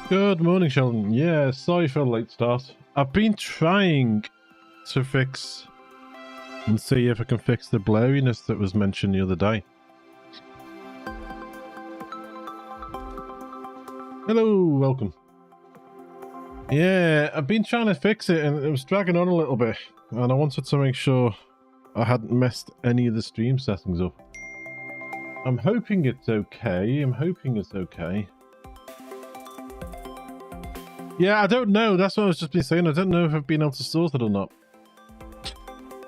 Good morning, Sheldon. Yeah, sorry for the late start. I've been trying to fix and see if I can fix the blurriness that was mentioned the other day. Hello, welcome. Yeah, I've been trying to fix it and it was dragging on a little bit, and I wanted to make sure I hadn't messed any of the stream settings up. I'm hoping it's okay. Yeah, I don't know. That's what I was just been saying. I don't know if I've been able to sort it or not.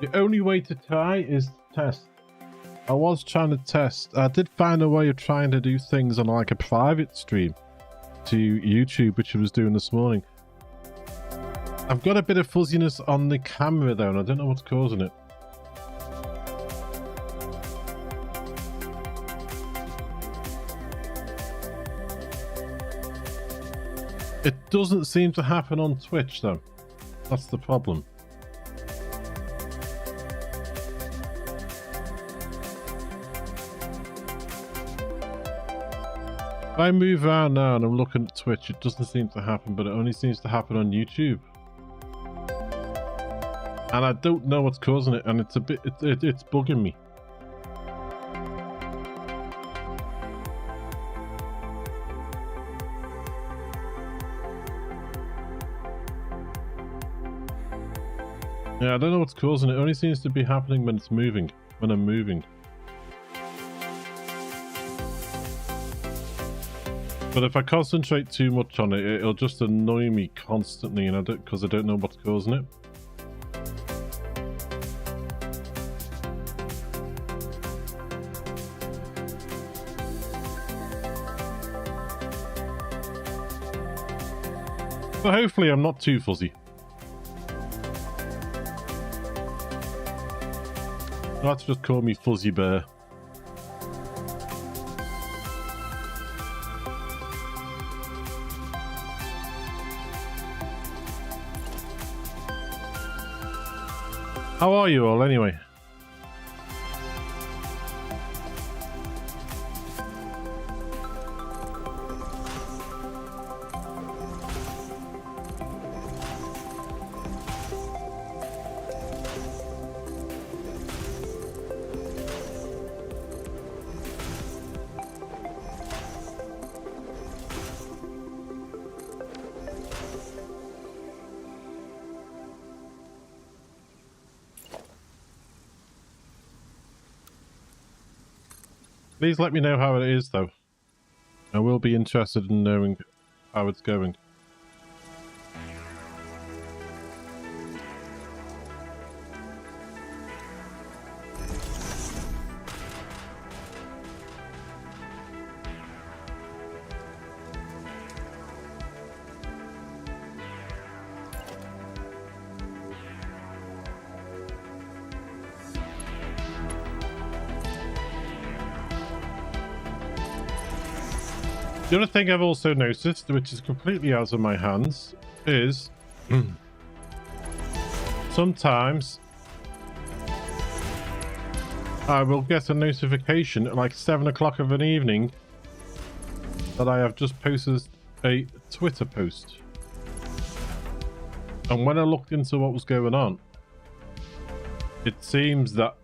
The only way to try is to test. I was trying to test. I did find a way of trying to do things on like a private stream to YouTube, which I was doing this morning. I've got a bit of fuzziness on the camera though, and I don't know what's causing it. It doesn't seem to happen on Twitch though. That's the problem. If I move around now and I'm looking at Twitch, it doesn't seem to happen, but it only seems to happen on YouTube. And I don't know what's causing it, and it's a bit, it's bugging me. Yeah, I don't know what's causing it. It only seems to be happening when it's moving, when I'm moving. But if I concentrate too much on it, it'll just annoy me constantly, and because I don't know what's causing it. But hopefully I'm not too fuzzy. Let's just call me Fuzzy Bear. How are you all anyway? Please let me know how it is, though. I will be interested in knowing how it's going. The other thing I've also noticed, which is completely out of my hands, is sometimes I will get a notification at like 7 o'clock of an evening that I have just posted a Twitter post. And when I looked into what was going on, it seems that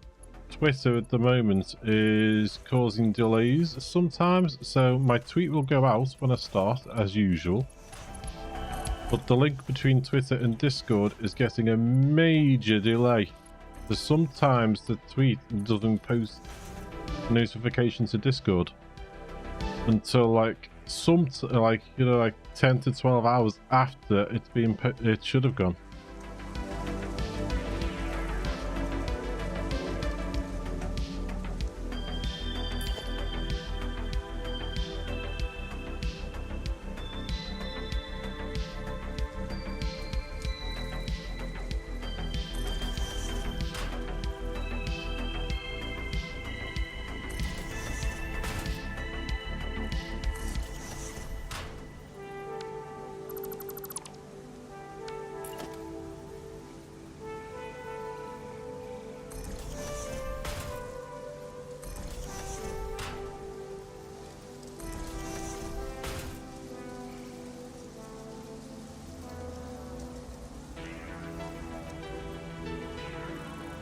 Twitter at the moment is causing delays sometimes, so my tweet will go out when I start as usual, but the link between Twitter and Discord is getting a major delay. So sometimes the tweet doesn't post notification to Discord, until like like, you know, like 10 to 12 hours after it's been it should have gone.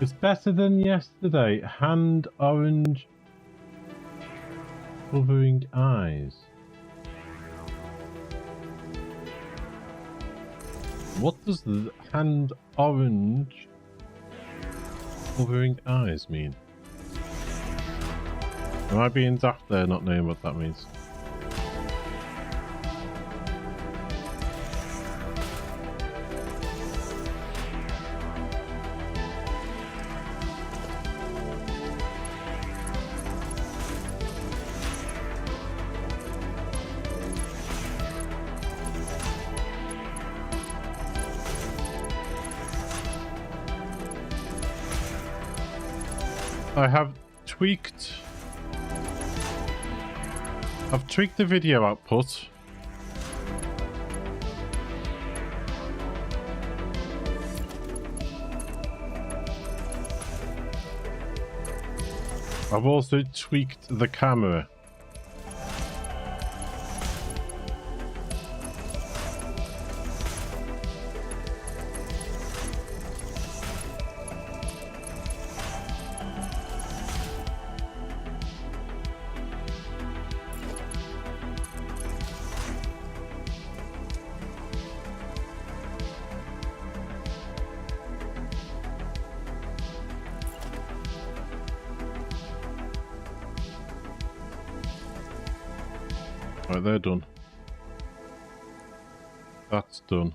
It's better than yesterday. Hand orange covering eyes. What does the hand orange covering eyes mean? Am I being daft there not knowing what that means? I have tweaked. I've tweaked the video output. I've also tweaked the camera. Right, they're done. That's done.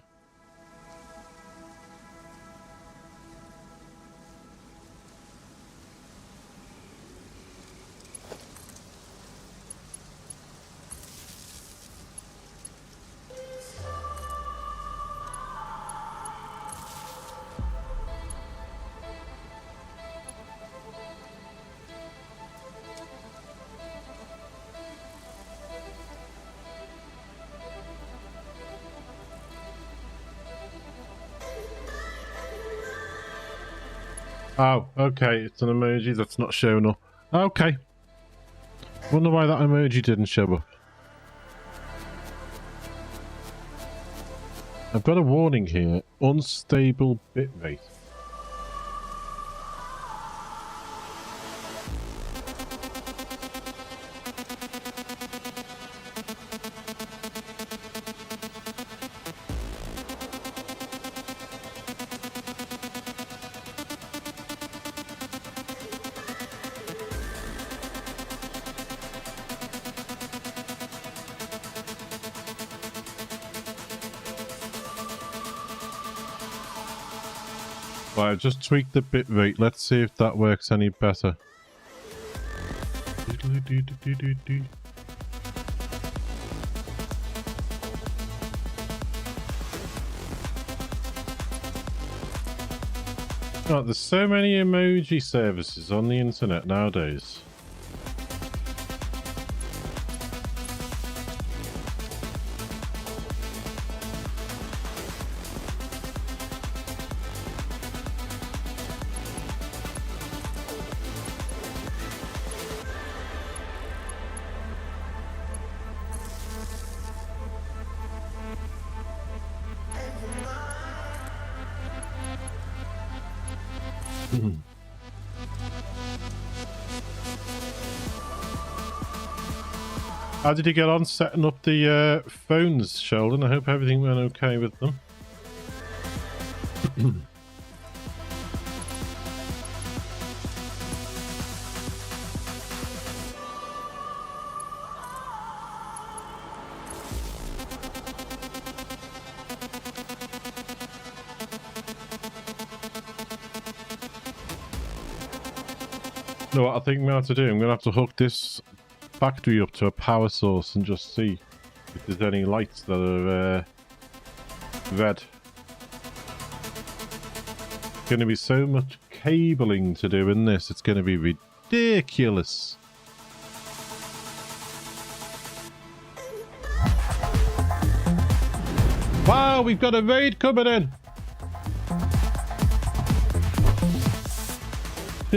Oh, okay, it's an emoji that's not showing up. Okay. Wonder why that emoji didn't show up. I've got a warning here. Unstable bitrate. Right, I've just tweaked the bitrate. Let's see if that works any better. Oh, there's so many emoji services on the internet nowadays. How did you get on setting up the phones, Sheldon? I hope everything went okay with them. know what I think I'm going to have to do? I'm going to have to hook this factory up to a power source and just see if there's any lights that are red. Going to be so much cabling to do in this. It's going to be ridiculous. Wow, we've got a raid coming in.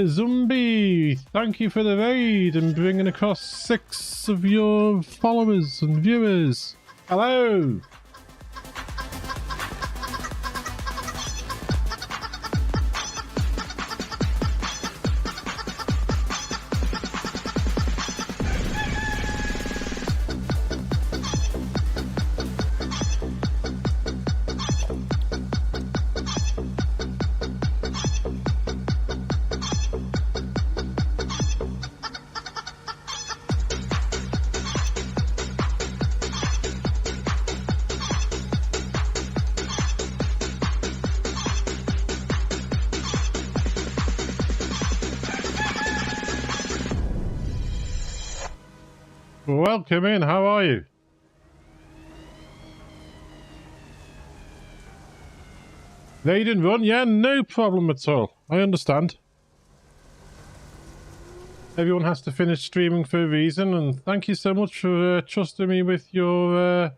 Zombie, thank you for the raid and bringing across 6 of your followers and viewers. Hello. Welcome in, how are you? Raid and run? Yeah, no problem at all. I understand. Everyone has to finish streaming for a reason, and thank you so much for trusting me with your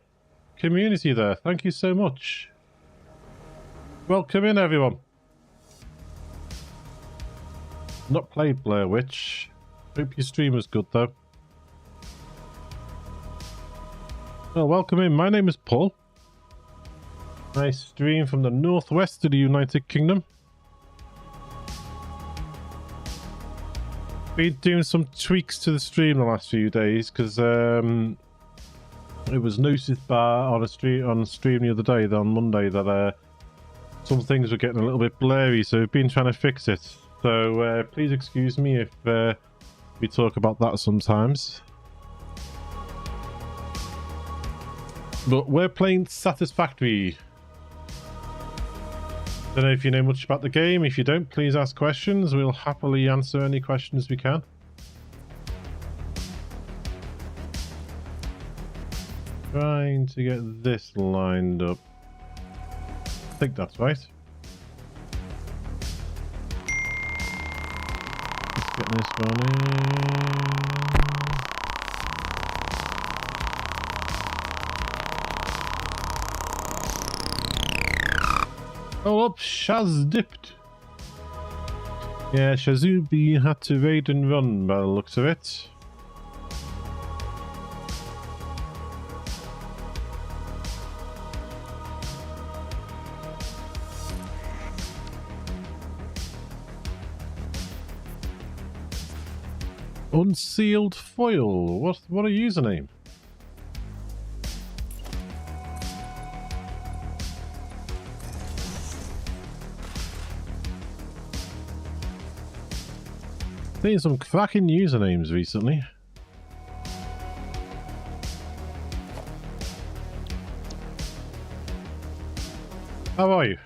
community there. Thank you so much. Welcome in, everyone. Not played Blair Witch. Hope your stream was good, though. Well, welcome in. My name is Paul. I stream from the northwest of the United Kingdom. Been doing some tweaks to the stream the last few days because it was noticed on stream the other day, on Monday, that some things were getting a little bit blurry, so we've been trying to fix it. So please excuse me if we talk about that sometimes. But we're playing Satisfactory. Don't know if you know much about the game. If you don't, please ask questions. We'll happily answer any questions we can. Trying to get this lined up. I think that's right. Let's get this one in. Oh, up, Shaz dipped. Yeah, Shazubi had to raid and run by the looks of it. Unsealed foil. What a username. Seeing some cracking usernames recently. How are you?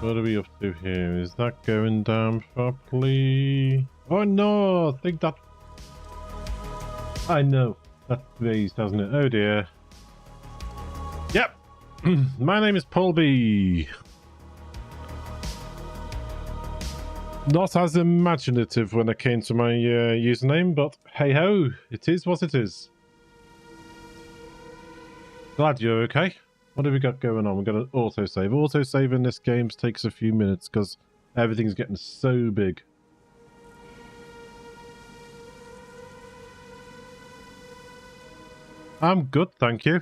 What are we up to here? Is that going down properly? Oh no, I think that... I know. That's raised, hasn't it? Oh dear. Yep. My name is Paul B. Not as imaginative when it came to my username, but hey ho, it is what it is. Glad you're okay. What have we got going on? We're going to autosave. Autosave in this game takes a few minutes because everything's getting so big. I'm good, thank you.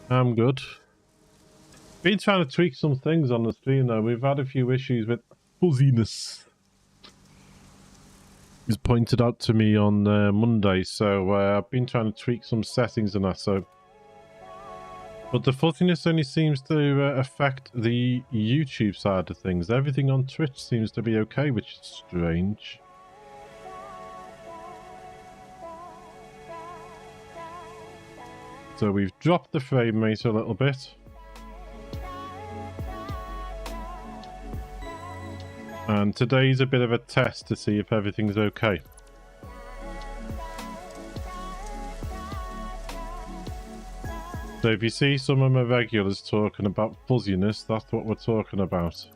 I'm good. Been trying to tweak some things on the stream though. We've had a few issues with fuzziness. It was pointed out to me on Monday, so I've been trying to tweak some settings and that, so But the fuzziness only seems to affect the YouTube side of things. Everything on Twitch seems to be okay, which is strange. So we've dropped the frame rate a little bit. And today's a bit of a test to see if everything's okay. So if you see some of my regulars talking about fuzziness, that's what we're talking about.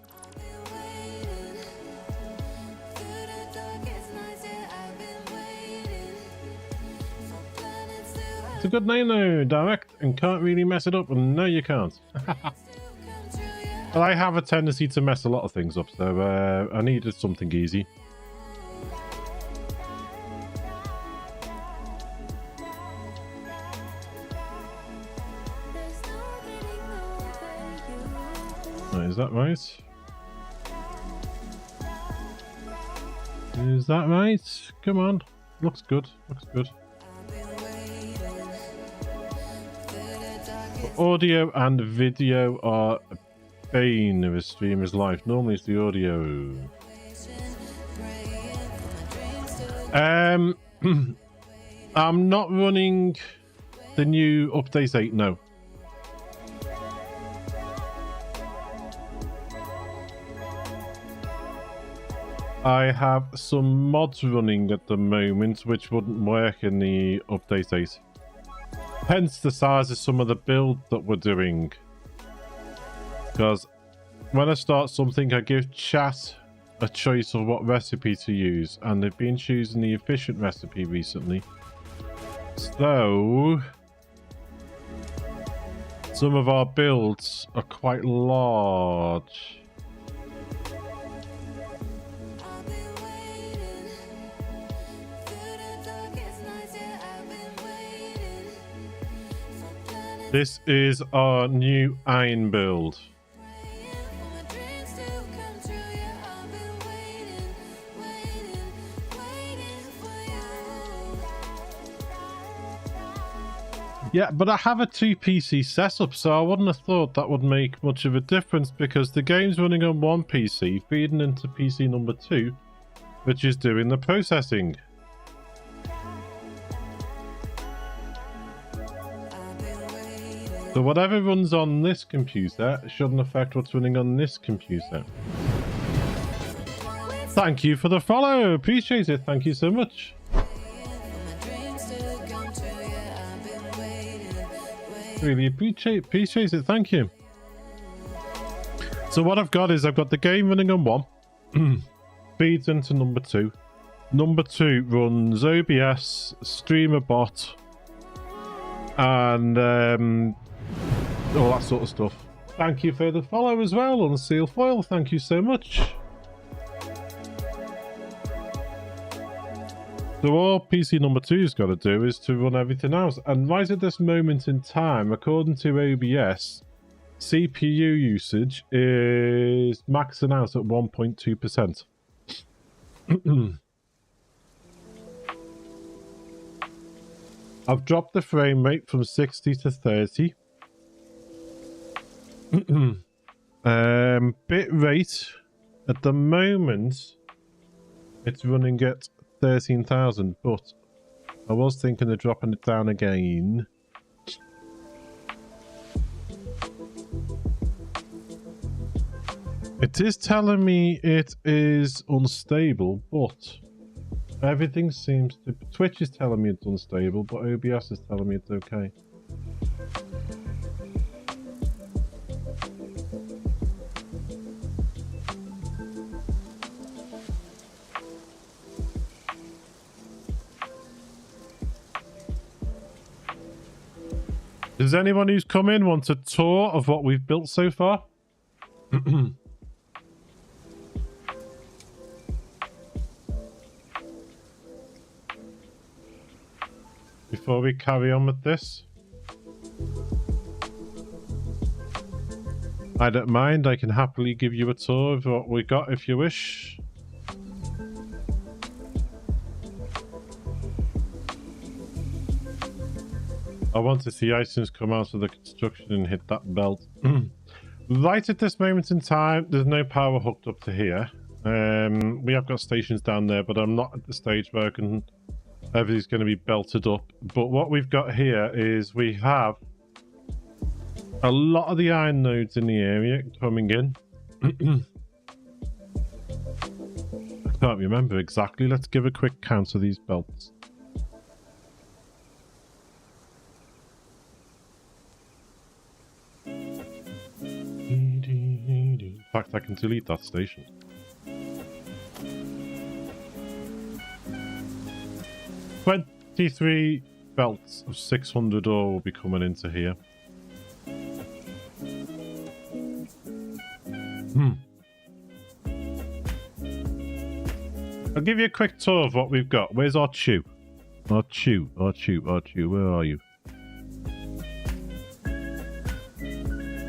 It's a good name though, direct, and can't really mess it up, and no you can't. But I have a tendency to mess a lot of things up, so I needed something easy. Is that right? Is that right? Come on. Looks good. Looks good. Audio and video are a bane of a streamer's life. Normally it's the audio. I'm not running the new update 8, no. I have some mods running at the moment which wouldn't work in the update 8. Hence the size of some of the builds that we're doing. Because when I start something, I give chat a choice of what recipe to use, and they've been choosing the efficient recipe recently. So some of our builds are quite large. This is our new iron build. Yeah, but I have a 2 PC setup, so I wouldn't have thought that would make much of a difference because the game's running on one PC, feeding into PC number 2, which is doing the processing. So whatever runs on this computer shouldn't affect what's running on this computer. Thank you for the follow. Appreciate it. Thank you so much. Really appreciate it. Thank you. So what I've got is I've got the game running on 1. Feeds into number 2. Number 2 runs OBS, streamer bot, and all that sort of stuff. Thank you for the follow as well on the seal foil. Thank you so much. So all PC number 2's got to do is to run everything else. And right at this moment in time, according to OBS, CPU usage is maxing out at 1.2%. I've dropped the frame rate from 60 to 30. Bit rate at the moment it's running at 13,000, but I was thinking of dropping it down again. It is telling me it is unstable, but everything seems to... Twitch is telling me it's unstable, but OBS is telling me it's okay. Does anyone who's come in want a tour of what we've built so far? Before we carry on with this? I don't mind, I can happily give you a tour of what we got if you wish. I want to see items come out of the construction and hit that belt. Right at this moment in time, there's no power hooked up to here. We have got stations down there, but I'm not at the stage where everything's going to be belted up. But what we've got here is we have a lot of the iron nodes in the area coming in. I can't remember exactly. Let's give a quick count of these belts. In fact, I can delete that station. $23 belts of 600 ore will be coming into here. I'll give you a quick tour of what we've got. Where's our chew? Our chew. Where are you?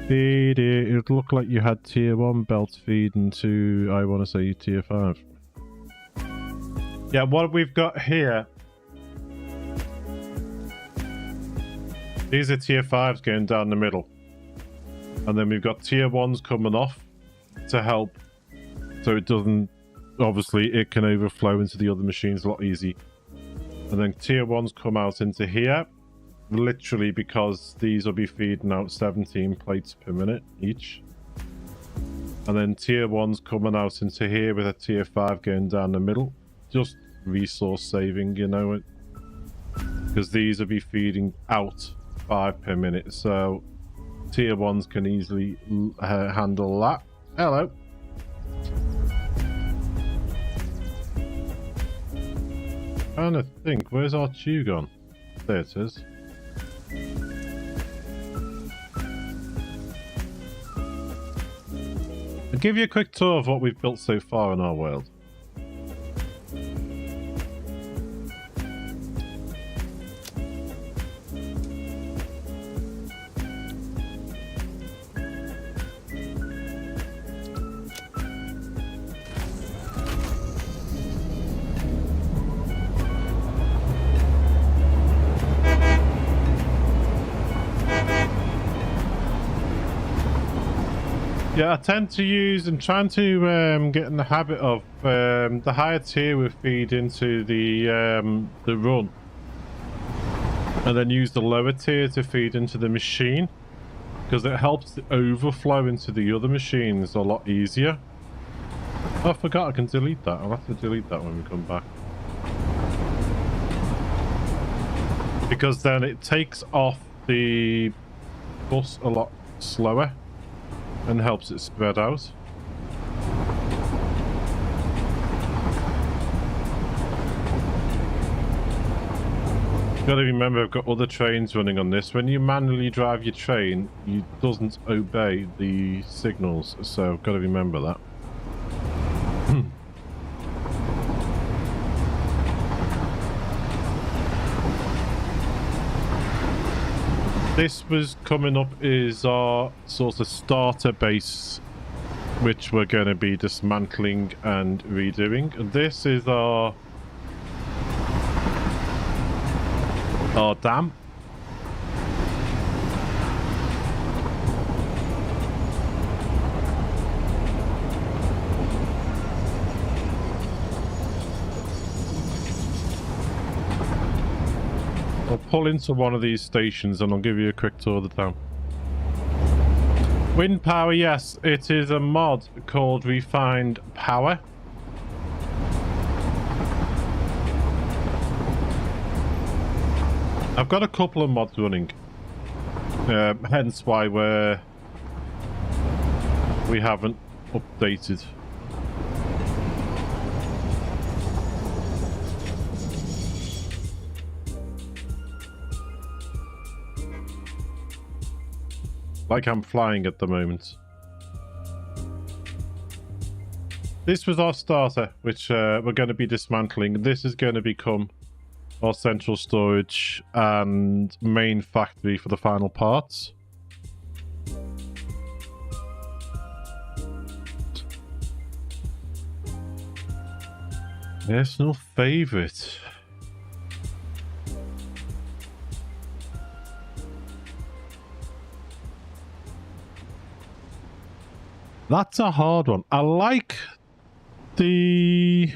It looked like you had tier 1 belts feeding to, I want to say, tier 5. Yeah, what we've got here, these are tier 5s going down the middle. And then we've got tier 1s coming off to help, so it doesn't, obviously it can overflow into the other machines a lot easier. And then tier 1s come out into here, literally because these will be feeding out 17 plates per minute each. And then tier 1s coming out into here with a tier 5 going down the middle. Just resource saving, you know, because these will be feeding out 5 per minute. So tier 1s can easily handle that. Hello. Trying to think, where's our chew gone? There it is. I'll give you a quick tour of what we've built so far in our world. Yeah, I tend to use, I'm trying to get in the habit of the higher tier will feed into the run, and then use the lower tier to feed into the machine, because it helps the overflow into the other machines a lot easier. Oh, I forgot I can delete that. I'll have to delete that when we come back, because then it takes off the bus a lot slower and helps it spread out. Gotta remember, I've got other trains running on this. When you manually drive your train, it doesn't obey the signals, so gotta remember that. This was coming up is our sort of starter base, which we're going to be dismantling and redoing. And this is our dam. I'll pull into one of these stations and I'll give you a quick tour of the town. Wind power, yes, it is a mod called Refined Power. I've got a couple of mods running, hence why we haven't updated. Like I'm flying at the moment. This was our starter, which we're going to be dismantling. This is going to become our central storage and main factory for the final parts. Personal favourite. That's a hard one. I like the...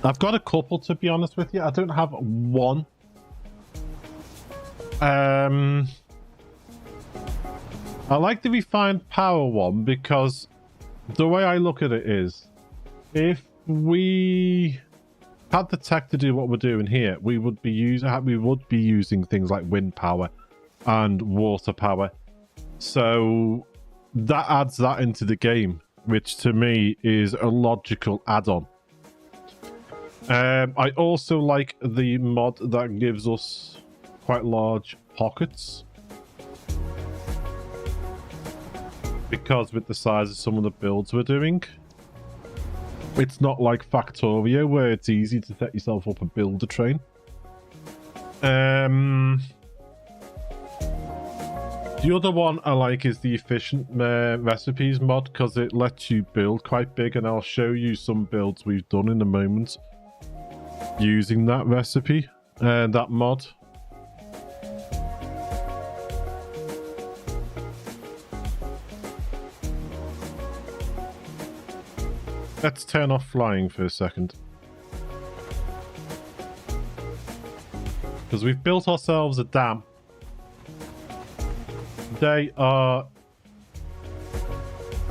I've got a couple, to be honest with you. I don't have one. I like the refined power one because the way I look at it is, if we had the tech to do what we're doing here, we would be using things like wind power and water power. So that adds that into the game, which to me is a logical add-on. I also like the mod that gives us quite large pockets, because with the size of some of the builds we're doing, it's not like Factorio where it's easy to set yourself up a builder train. The other one I like is the efficient recipes mod, because it lets you build quite big, and I'll show you some builds we've done in a moment using that recipe and that mod. Let's turn off flying for a second, because we've built ourselves a dam. They are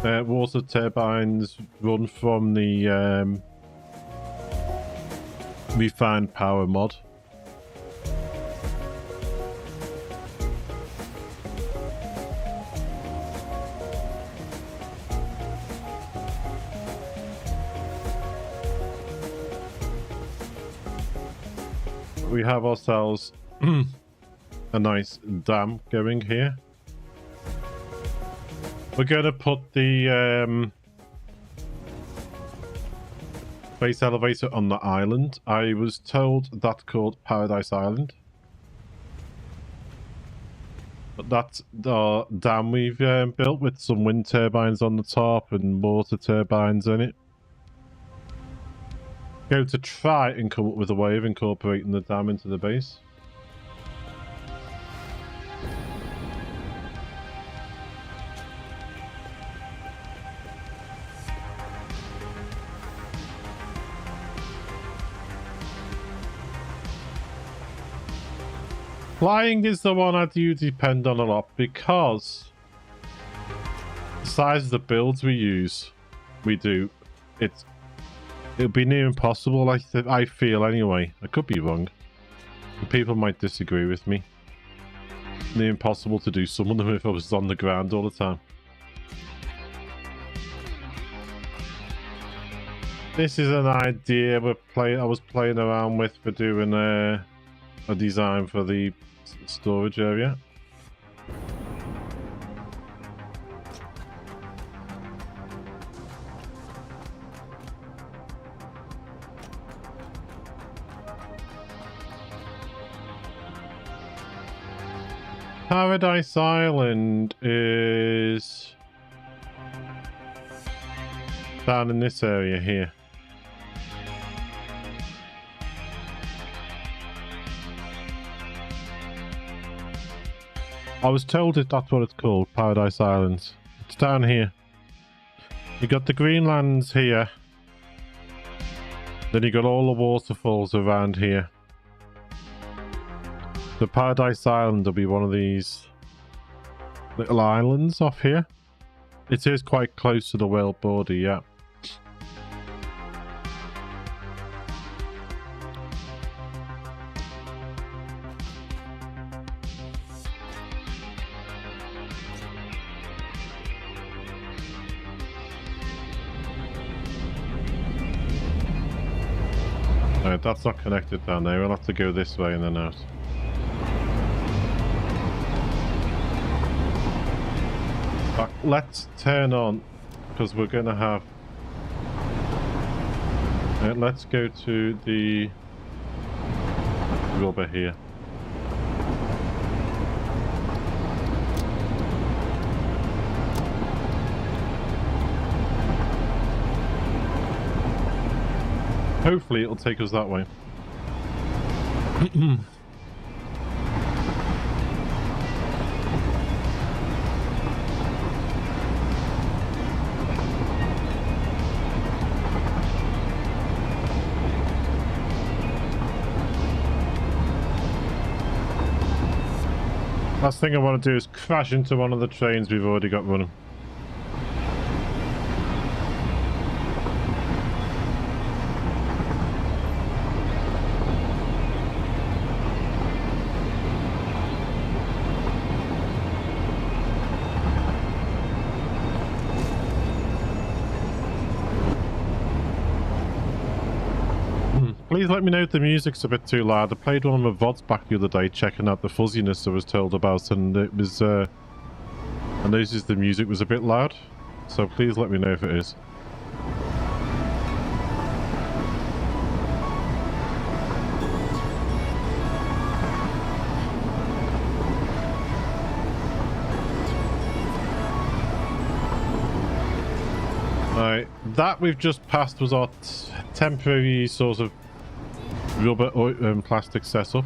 water turbines run from the refined power mod. We have ourselves a nice dam going here. We're going to put the base elevator on the island. I was told that's called Paradise Island. But that's the dam we've built with some wind turbines on the top and water turbines in it. Going to try and come up with a way of incorporating the dam into the base. Flying is the one I do depend on a lot, because the size of the builds we do, it'll be near impossible, I feel anyway. I could be wrong. People might disagree with me. Near impossible to do some of them if I was on the ground all the time. This is an idea I was playing around with for doing a design for the storage area. Paradise Island is down in this area here. I was told that's what it's called, Paradise Islands. It's down here. You got the Greenlands here. Then you got all the waterfalls around here. The Paradise Island will be one of these little islands off here. It is quite close to the world border, yeah. Alright, that's not connected down there. We'll have to go this way and then out. Let's turn on, because we're going to have... let's go to the rubber here. Hopefully it'll take us that way. Last thing I want to do is crash into one of the trains we've already got running. Please let me know if the music's a bit too loud. I played one of my VODs back the other day checking out the fuzziness I was told about, and it was, I noticed the music was a bit loud, so please let me know if it is. Right, that we've just passed was our temporary sort of rubber or plastic setup.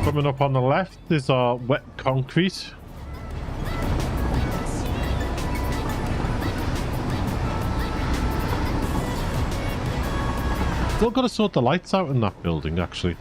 Coming up on the left is our wet concrete. Still got to sort the lights out in that building, actually.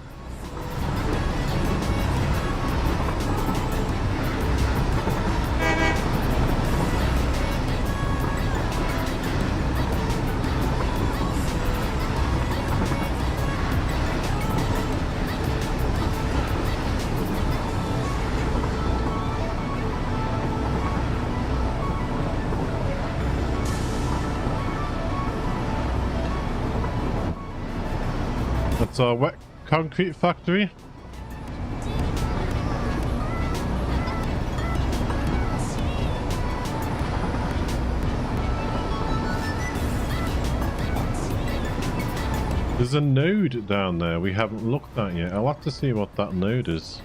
That's our wet concrete factory. There's a node down there we haven't looked at yet. I'll have to see what that node is.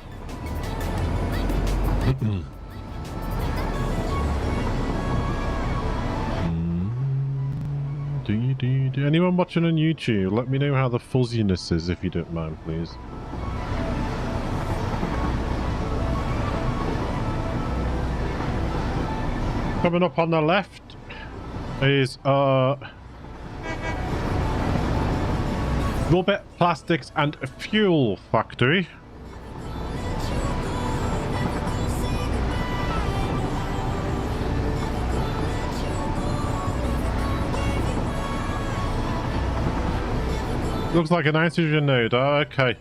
Do anyone watching on YouTube? Let me know how the fuzziness is, if you don't mind, please. Coming up on the left is rubber, plastics and fuel factory. Looks like a nitrogen node. Oh, okay.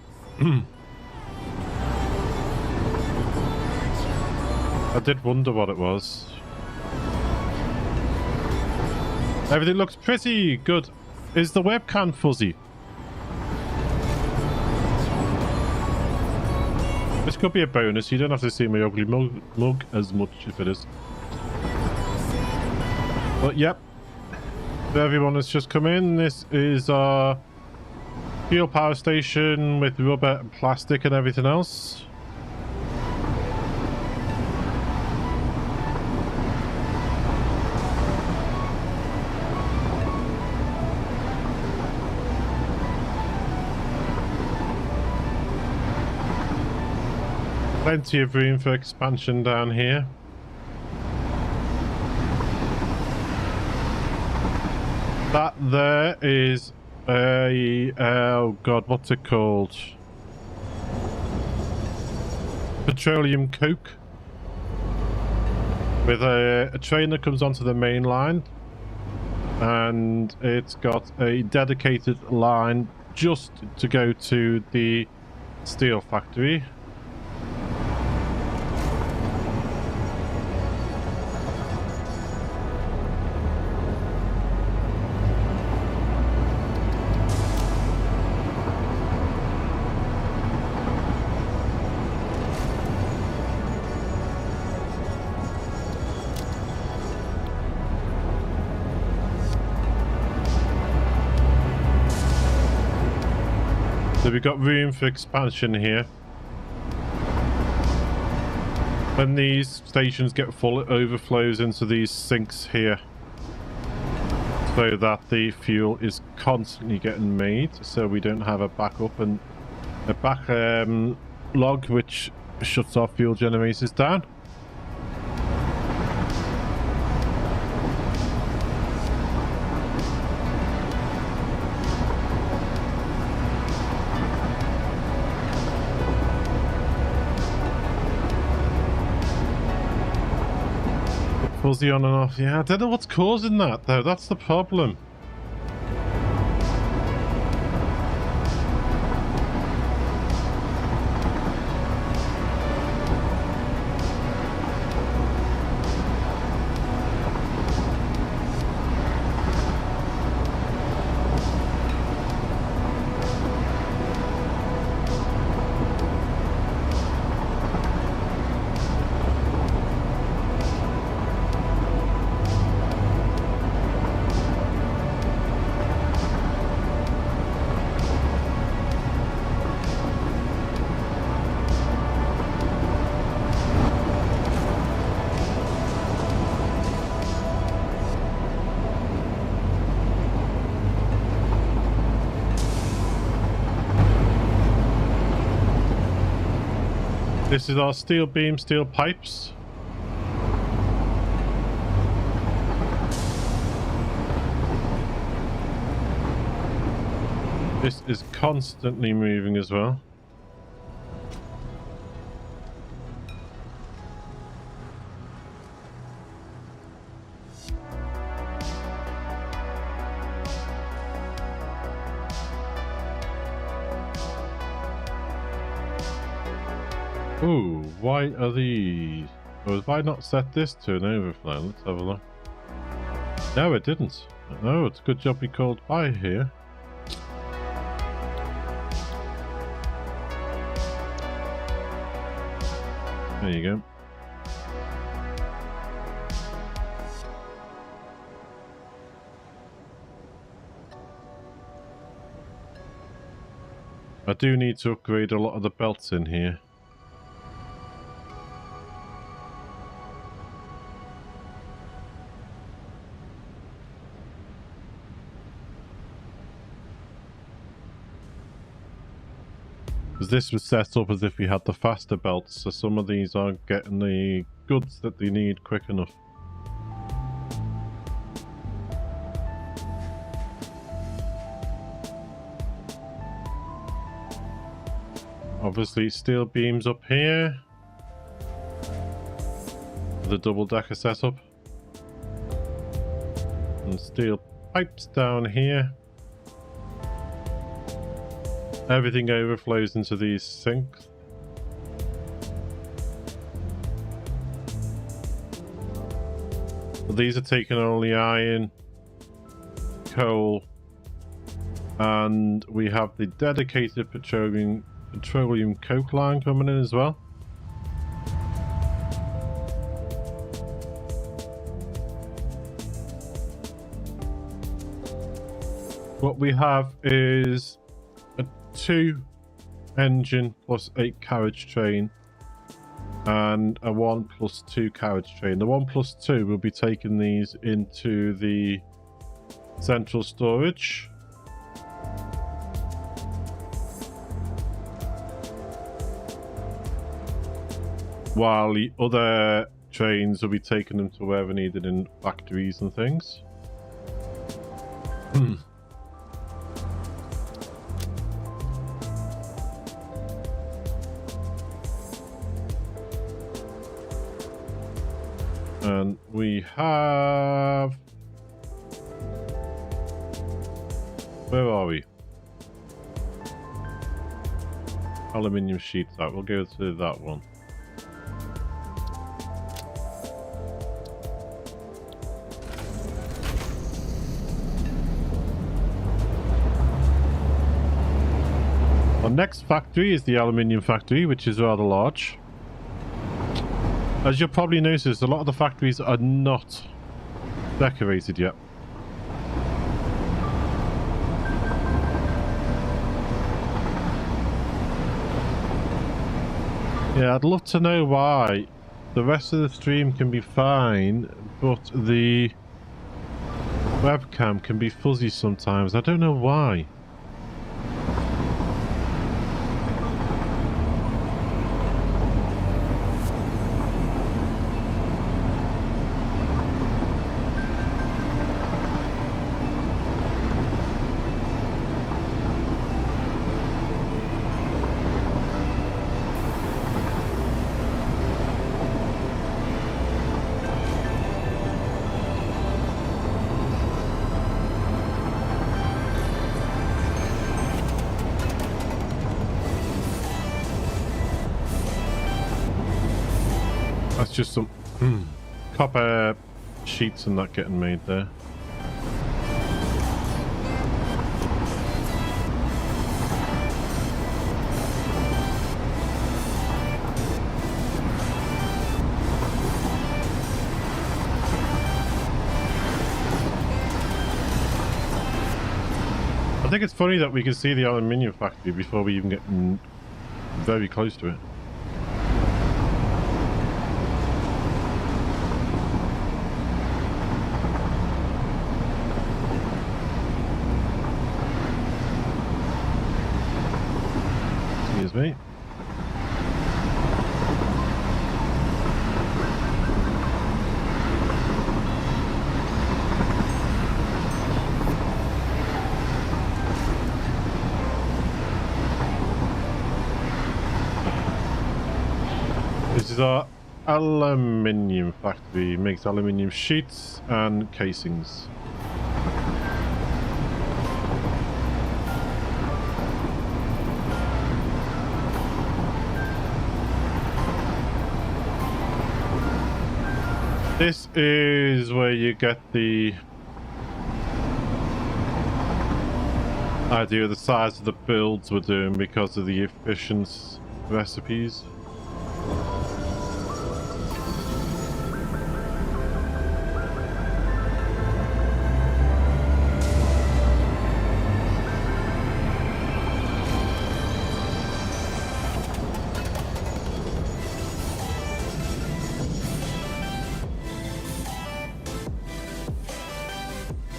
I did wonder what it was. Everything looks pretty good. Is the webcam fuzzy? This could be a bonus. You don't have to see my ugly mug as much if it is. But yep. For everyone that's just come in, this is our fuel power station with rubber and plastic and everything else. Plenty of room for expansion down here. That there is a oh god, what's it called? Petroleum coke, with a train that comes onto the main line, and it's got a dedicated line just to go to the steel factory. So we've got room for expansion here. When these stations get full, it overflows into these sinks here, so that the fuel is constantly getting made, so we don't have a backup and a back log which shuts our fuel generators down. Fuzzy on and off. Yeah, I don't know what's causing that though. That's the problem. This is our steel beam, steel pipes. This is constantly moving as well. Ooh, why are these? Oh, have I not set this to an overflow? Let's have a look. No, it didn't. Oh, it's a good job we called by here. There you go. I do need to upgrade a lot of the belts in here. Because this was set up as if we had the faster belts, so some of these aren't getting the goods that they need quick enough. Obviously steel beams up here. The double-decker setup. And steel pipes down here. Everything overflows into these sinks. But these are taking only iron, coal, and we have the dedicated petroleum coke line coming in as well. What we have is a 2 engine plus 8 carriage train and a 1 plus 2 carriage train. The 1 plus 2 will be taking these into the central storage. While the other trains will be taking them to wherever needed in factories and things. And we have... Where are we? Aluminium sheets out. We'll go to that one. Our next factory is the aluminium factory, which is rather large. As you'll probably notice, a lot of the factories are not decorated yet. Yeah, I'd love to know why. The rest of the stream can be fine, but the webcam can be fuzzy sometimes. I don't know why. That's just some copper sheets and that getting made there. I think it's funny that we can see the aluminium factory before we even get very close to it. Excuse me. This is our aluminium factory. It makes aluminium sheets and casings. This is where you get the idea of the size of the builds we're doing because of the efficient recipes.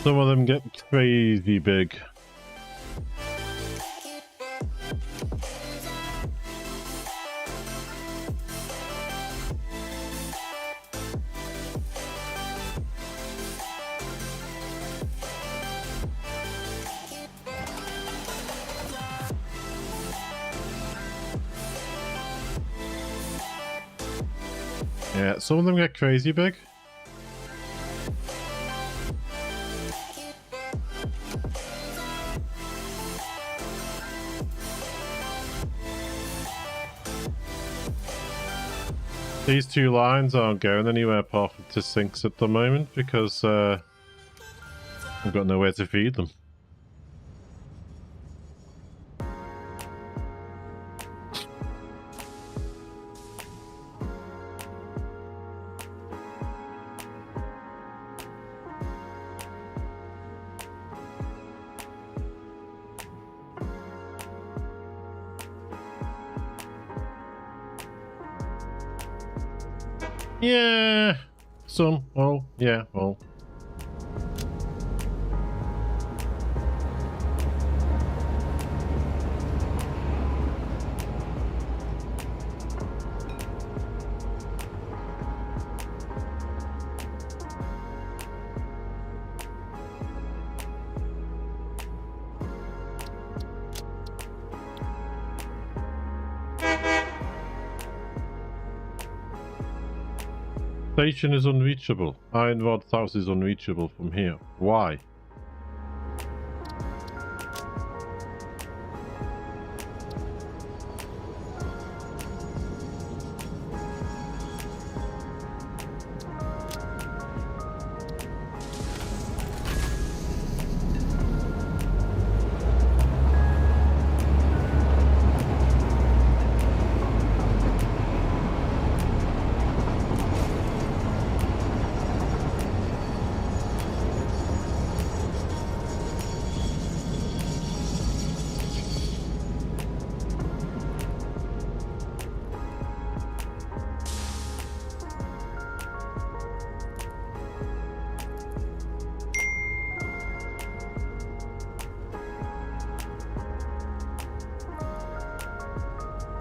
Some of them get crazy big. Yeah, some of them get crazy big. These two lines aren't going anywhere apart from to sinks at the moment because I've got nowhere to feed them. Yeah, some. Oh, yeah, well. Station is unreachable. Iron Rod House is unreachable from here. Why?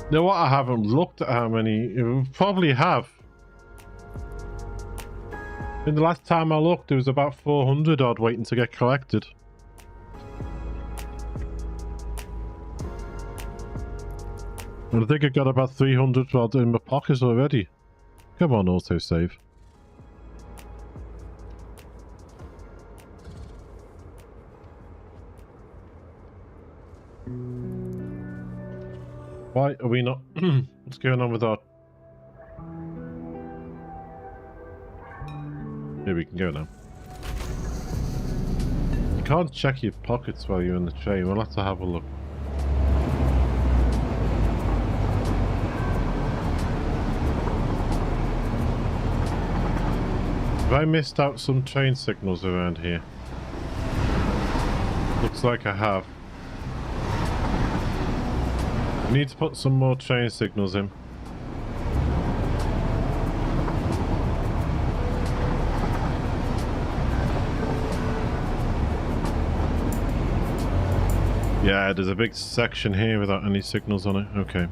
You know what? I haven't looked at how many. Probably have. In the last time I looked, there was about 400 odd waiting to get collected. And I think I got about 300 odd in my pockets already. Come on, autosave. Why are we not? What's going on with our Here we can go now. You can't check your pockets while you're in the train. We'll have to have a look. Have I missed out some train signals around here? Looks like I have. I need to put some more train signals in. Yeah, there's a big section here without any signals on it. Okay.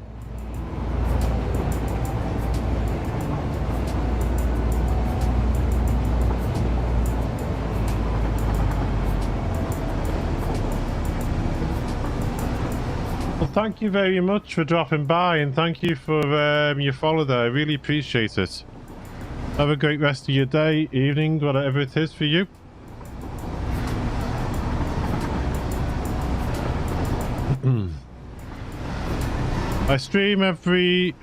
Well, thank you very much for dropping by, and thank you for your follow there. I really appreciate it. Have a great rest of your day, evening, whatever it is for you. I stream every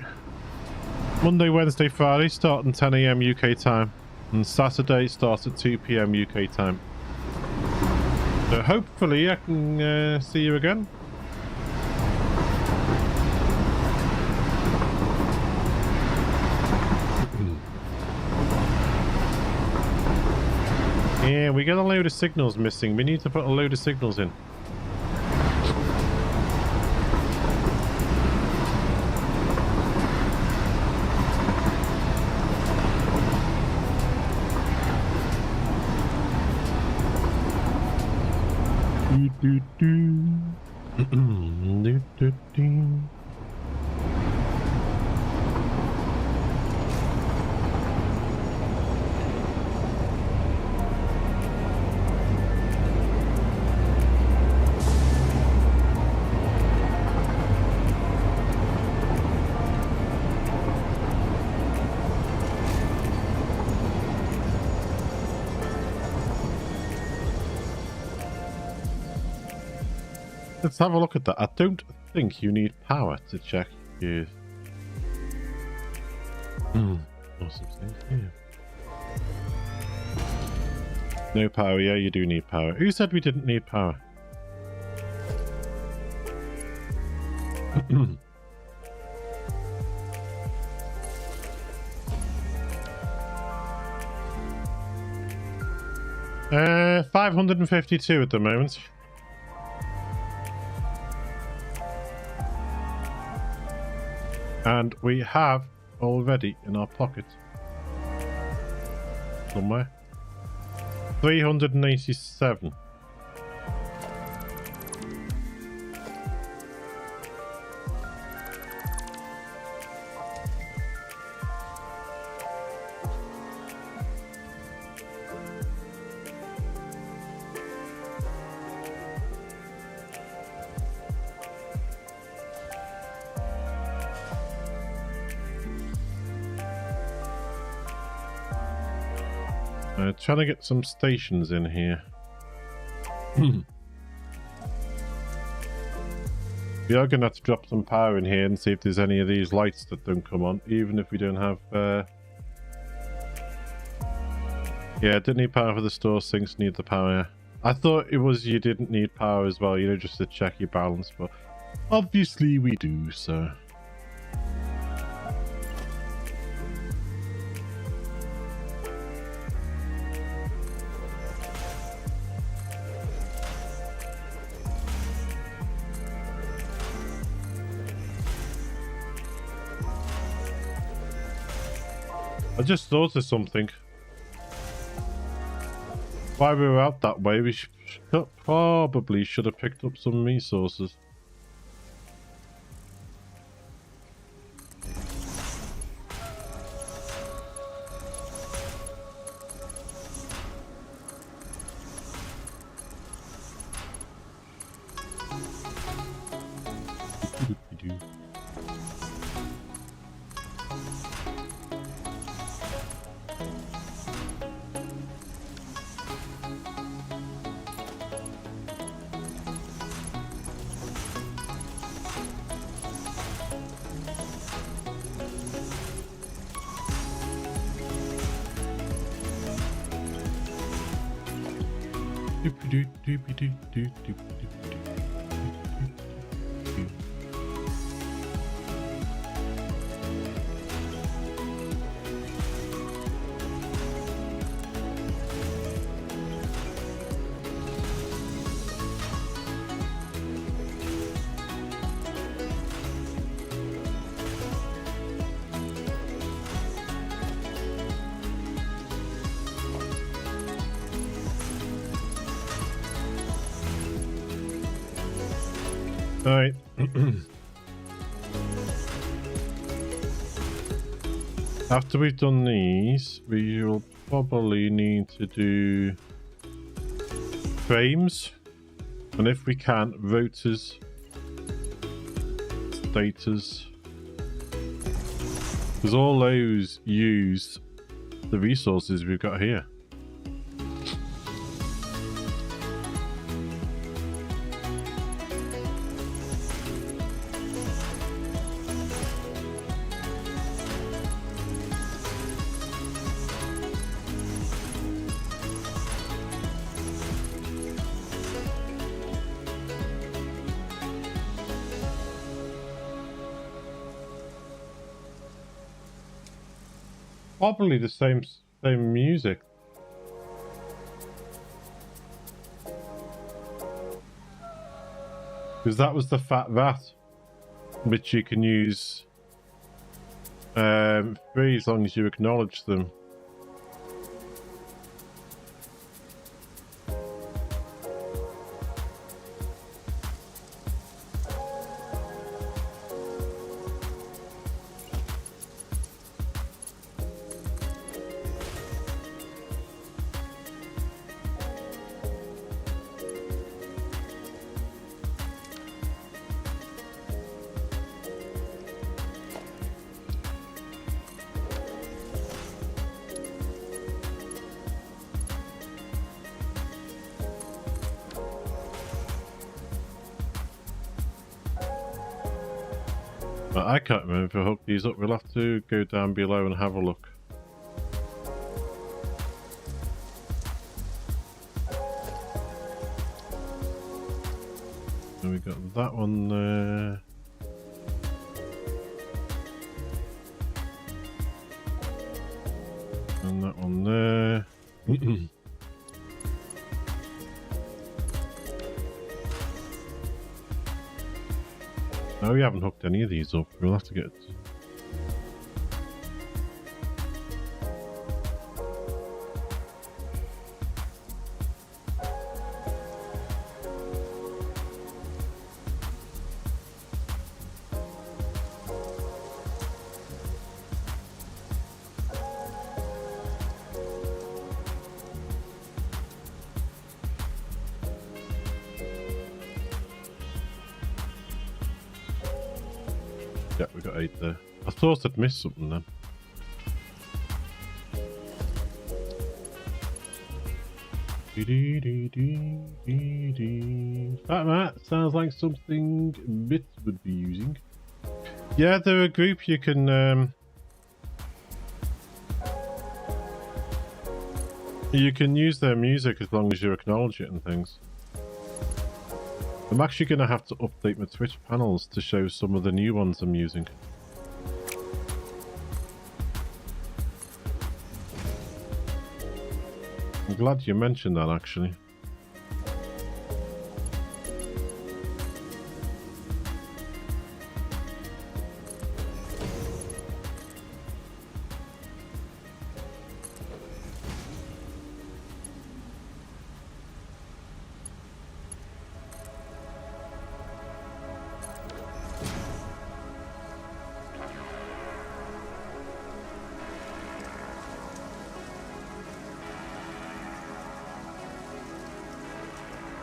Monday, Wednesday, Friday, starting 10 AM UK time, and Saturday starts at 2 PM UK time. So hopefully I can see you again. Yeah, we got a load of signals missing. We need to put a load of signals in. Let's have a look at that. I don't think you need power to check your... Awesome thing here. No power. Yeah, you do need power. Who said we didn't need power? Uh, 552 at the moment. And we have already in our pocket somewhere 387. Trying to get some stations in here. We are going to have to drop some power in here and see if there's any of these lights that don't come on, even if we don't have... Yeah, didn't need power for the store sinks, need the power. I thought it was you didn't need power as well, you know, just to check your balance, but obviously we do, so... I just thought of something. While we were out that way, we probably should have picked up some resources. Alright. After we've done these, we will probably need to do frames, and if we can, rotors, status, because all those use the resources we've got here. Probably the same music. Because that was the fat rat, which you can use free as long as you acknowledge them. But I can't remember if I hooked these up. We'll have to go down below and have a look. So we got that one there. And that one there. No, we haven't hooked any of these up. We'll have to get... Yeah, we got 8 there. I thought I'd missed something then. That sounds like something Bit would be using. Yeah, they're a group you can use their music as long as you acknowledge it and things. I'm actually going to have to update my Twitch panels to show some of the new ones I'm using. I'm glad you mentioned that, actually.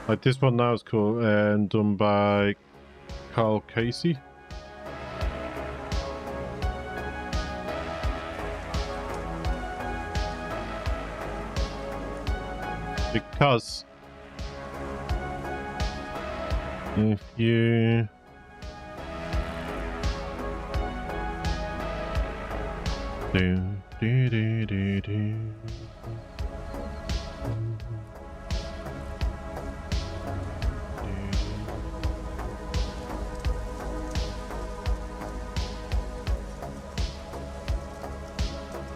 Like this one now is called done by Carl Casey. Because if you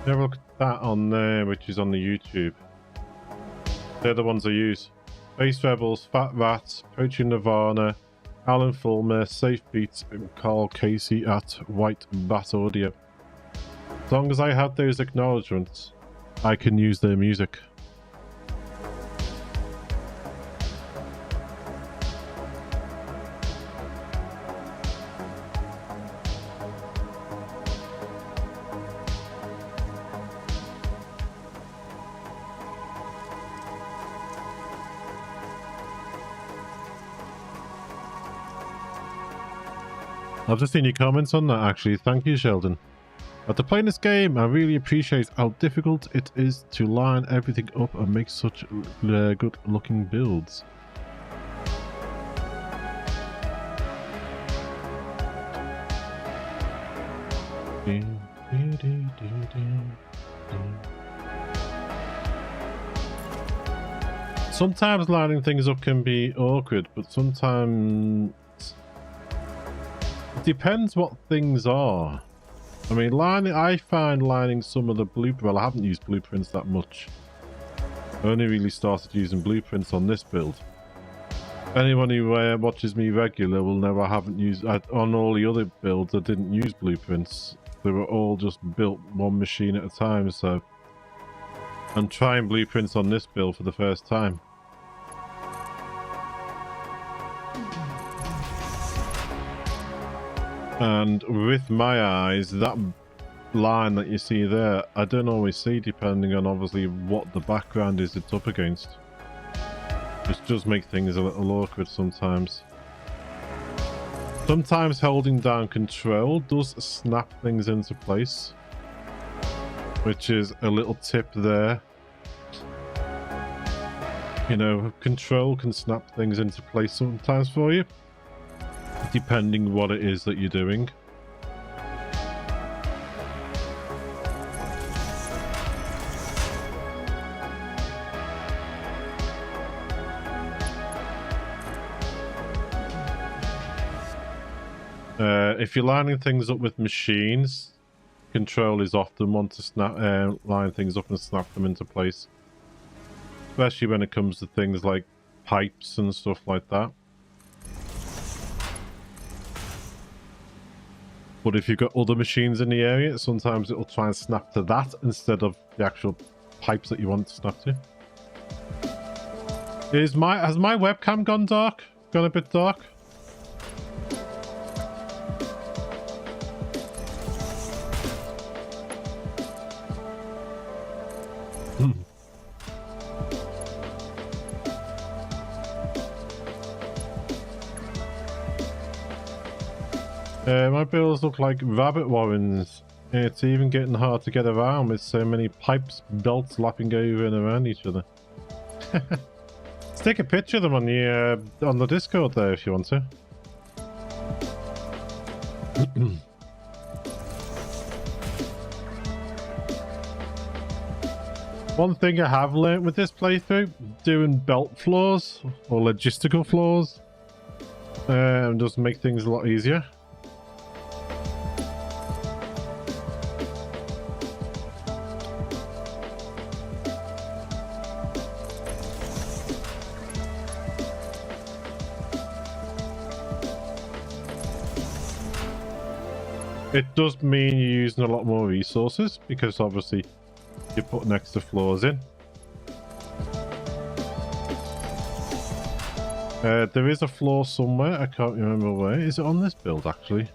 Have a look at that on there, which is on the YouTube. They're the ones I use. Space Rebels, Fat Rats, Poetry Nirvana, Alan Fulmer, Safe Beats, and Carl Casey at White Bat Audio. As long as I have those acknowledgements, I can use their music. I've just seen your comments on that, actually. Thank you, Sheldon. After playing this game, I really appreciate how difficult it is to line everything up and make such good-looking builds. Sometimes lining things up can be awkward, but sometimes it depends what things are. I mean, I find lining some of the blueprints. Well, I haven't used blueprints that much. I only really started using blueprints on this build. Anyone who watches me regular will know I haven't used... on all the other builds, I didn't use blueprints. They were all just built one machine at a time, so... I'm trying blueprints on this build for the first time. And with my eyes, that line that you see there, I don't always see, depending on obviously what the background is it's up against. Which does make things a little awkward sometimes. Sometimes holding down control does snap things into place, which is a little tip there. You know, control can snap things into place sometimes for you, depending what it is that you're doing. If you're lining things up with machines, control is often one to snap, line things up and snap them into place. Especially when it comes to things like pipes and stuff like that. But if you've got other machines in the area, sometimes it'll try and snap to that instead of the actual pipes that you want to snap to. Has my webcam gone dark? Gone a bit dark? My builds look like rabbit warrens. It's even getting hard to get around with so many pipes, belts lapping over and around each other. Let's take a picture of them on the Discord there if you want to. One thing I have learnt with this playthrough, doing belt floors or logistical floors does make things a lot easier. It does mean you're using a lot more resources because obviously you're putting extra floors in. There is a floor somewhere, I can't remember where. Is it on this build actually?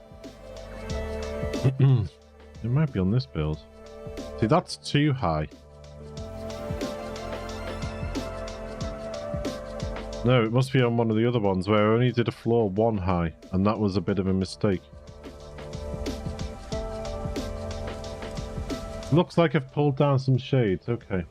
It might be on this build. See, that's too high. No, it must be on one of the other ones where I only did a floor one high, and that was a bit of a mistake. Looks like I've pulled down some shades, okay.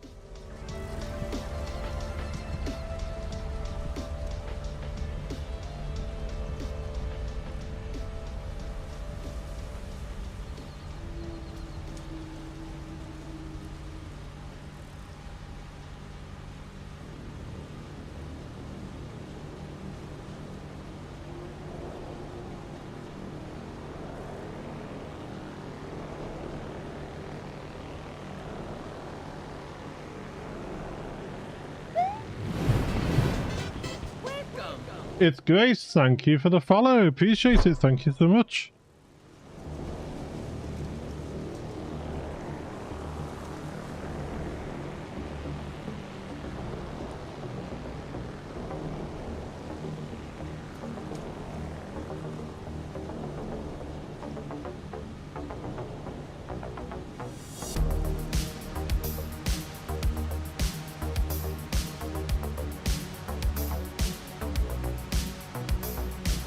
It's Grace. Thank you for the follow. Appreciate it. Thank you so much.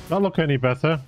Not look any better.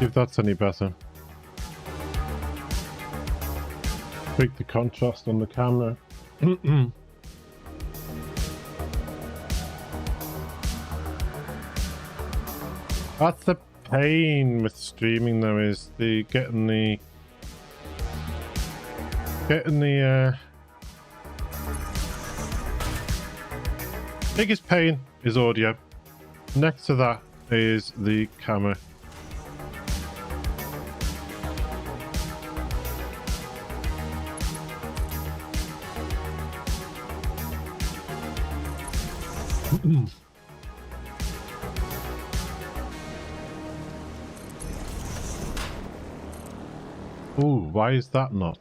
If that's any better. Tweak the contrast on the camera. That's the pain with streaming though, is the getting the biggest pain is audio. Next to that is the camera. Ooh, why is that not?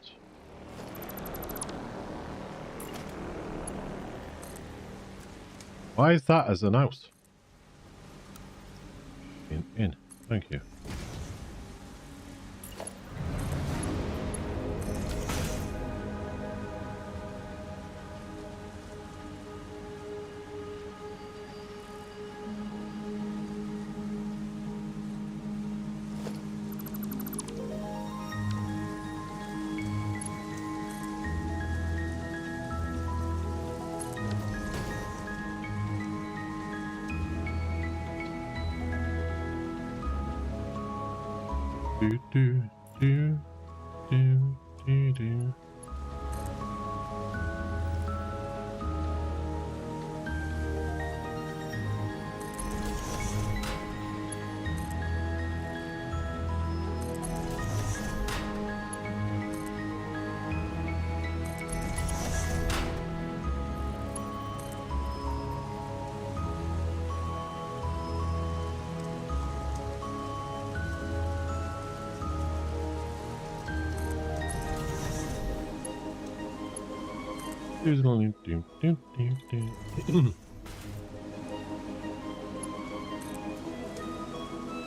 Why is that as an out? In. Thank you. Do.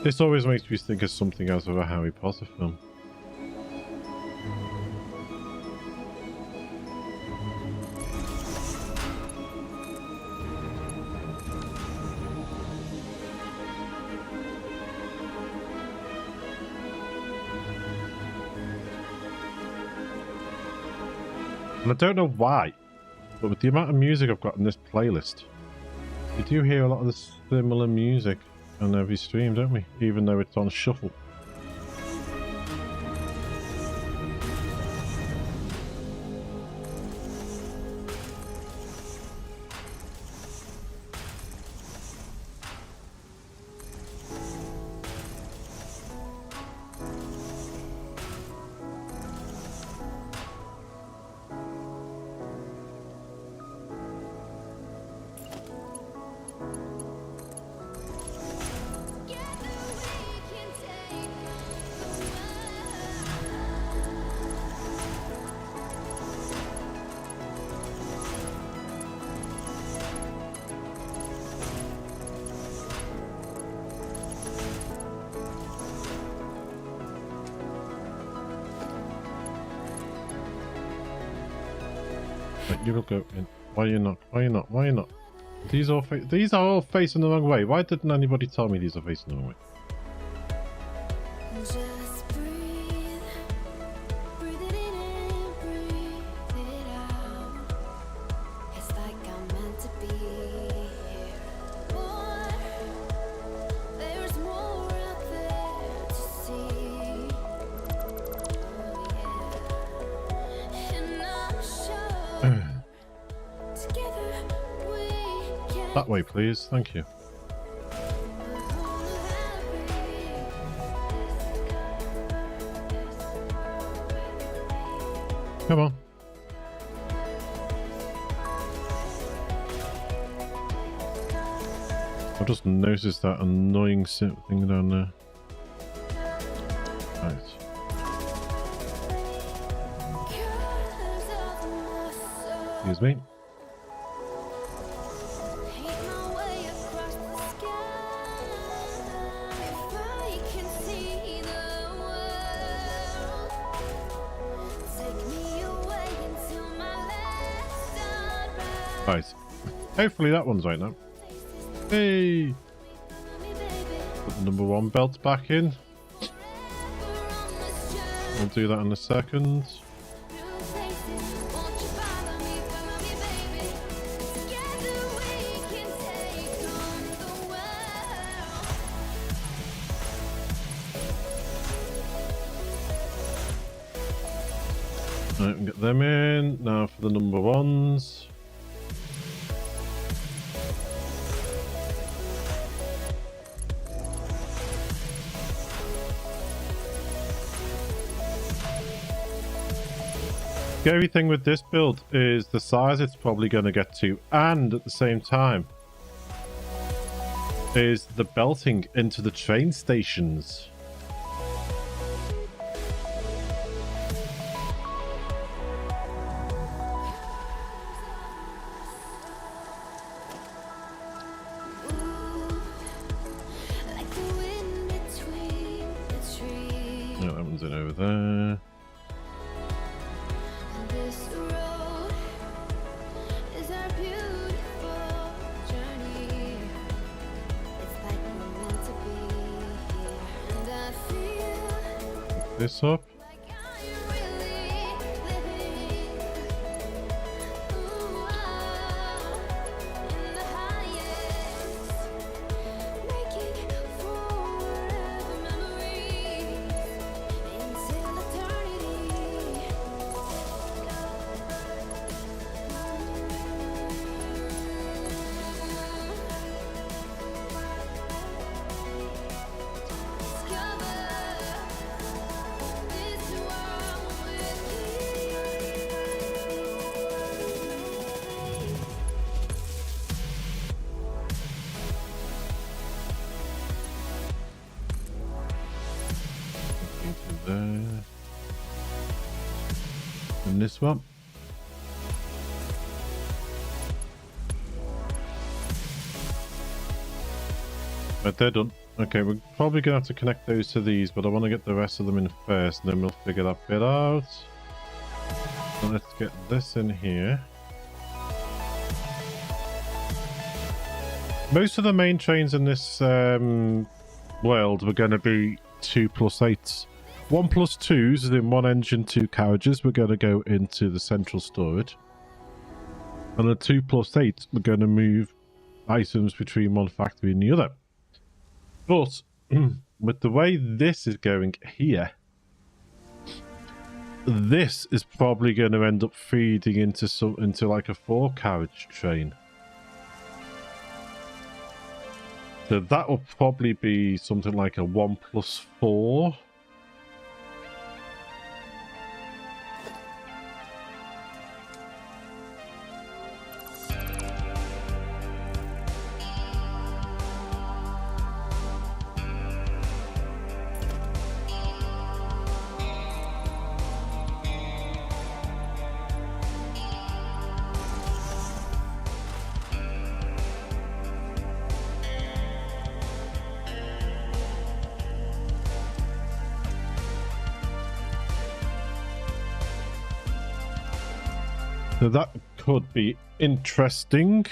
This always makes me think of something else of a Harry Potter film. And I don't know why, but with the amount of music I've got in this playlist, we do hear a lot of the similar music on every stream, don't we? Even though it's on shuffle. You will go in. Why are you not? Why are you not? Why are you not? These are all facing the wrong way. Why didn't anybody tell me these are facing the wrong way? Just breathe, breathe it in and breathe it out. It's like I'm meant to be here. More, there's more out there to see. Oh, yeah. And I'm sure together we can. That way, please. Thank you. Come on. I just noticed that annoying thing down there. Right. Excuse me. Right. Hopefully that one's right now. Hey! Put the number 1 belt back in. We'll do that in a second. Right, we get them in. Now for the number 1s. Scary thing with this build is the size it's probably going to get to, and at the same time is the belting into the train stations. No, that one's in over there. This up. There. And this one. Right, they're done. Okay, we're probably going to have to connect those to these, but I want to get the rest of them in first, and then we'll figure that bit out. So let's get this in here. Most of the main trains in this world were going to be 2+8s. 1+2s is in 1 engine, 2 carriages. We're going to go into the central storage. And the 2+8, we're going to move items between one factory and the other. But with the way this is going here, this is probably going to end up feeding into like a 4-carriage train. So that will probably be something like a 1+4. So that could be interesting.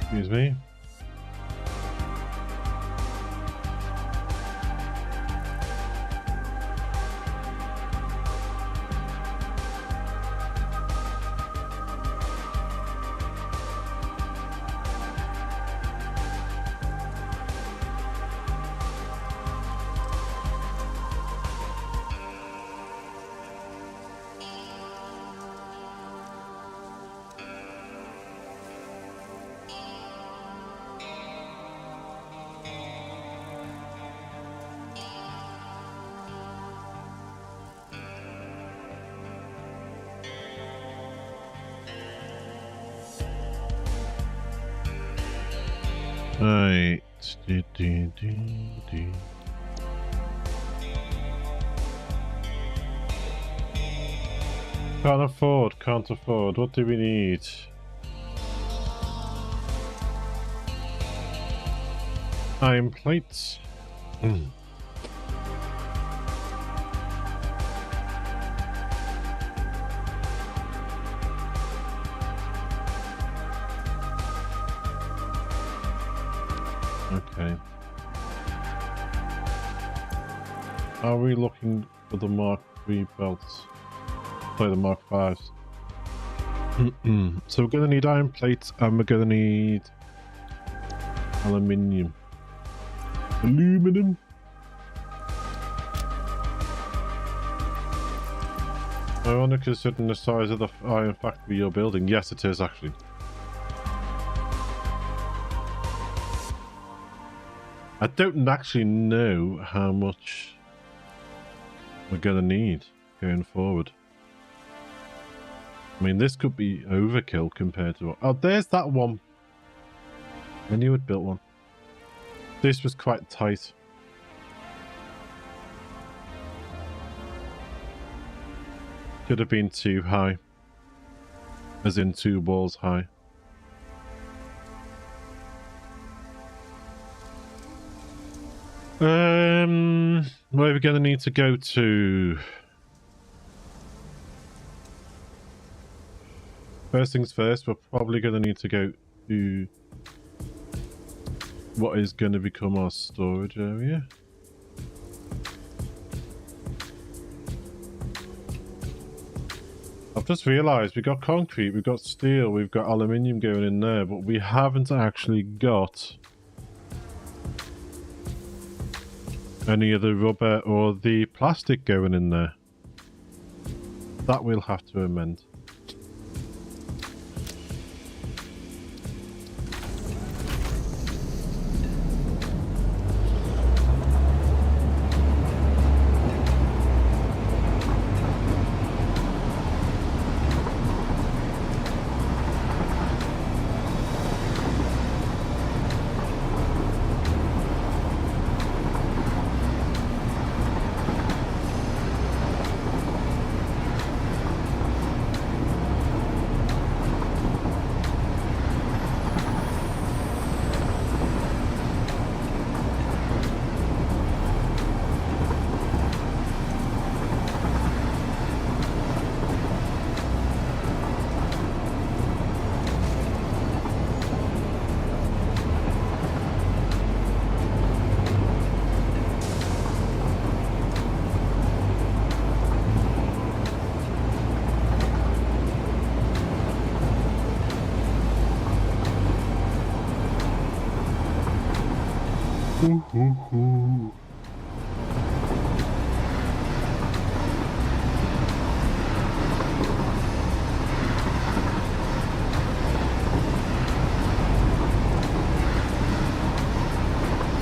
Excuse me. Right. Can't afford, can't afford. What do we need? Iron plates. Okay. Are we looking for the Mark III belts? Play the Mark Vs. So we're gonna need iron plates and we're gonna need aluminium. Aluminum. I wonder, considering the size of the iron factory you're building. Yes, it is actually. I don't actually know how much we're gonna need going forward. I mean, this could be overkill compared to what... Oh, there's that one. I knew I'd built one. This was quite tight. Could have been too high. As in 2 walls high. Where are we going to need to go to? First things first, we're probably going to need to go to what is going to become our storage area. I've just realised we've got concrete, we've got steel, we've got aluminium going in there, but we haven't actually got any of the rubber or the plastic going in there. That we'll have to amend.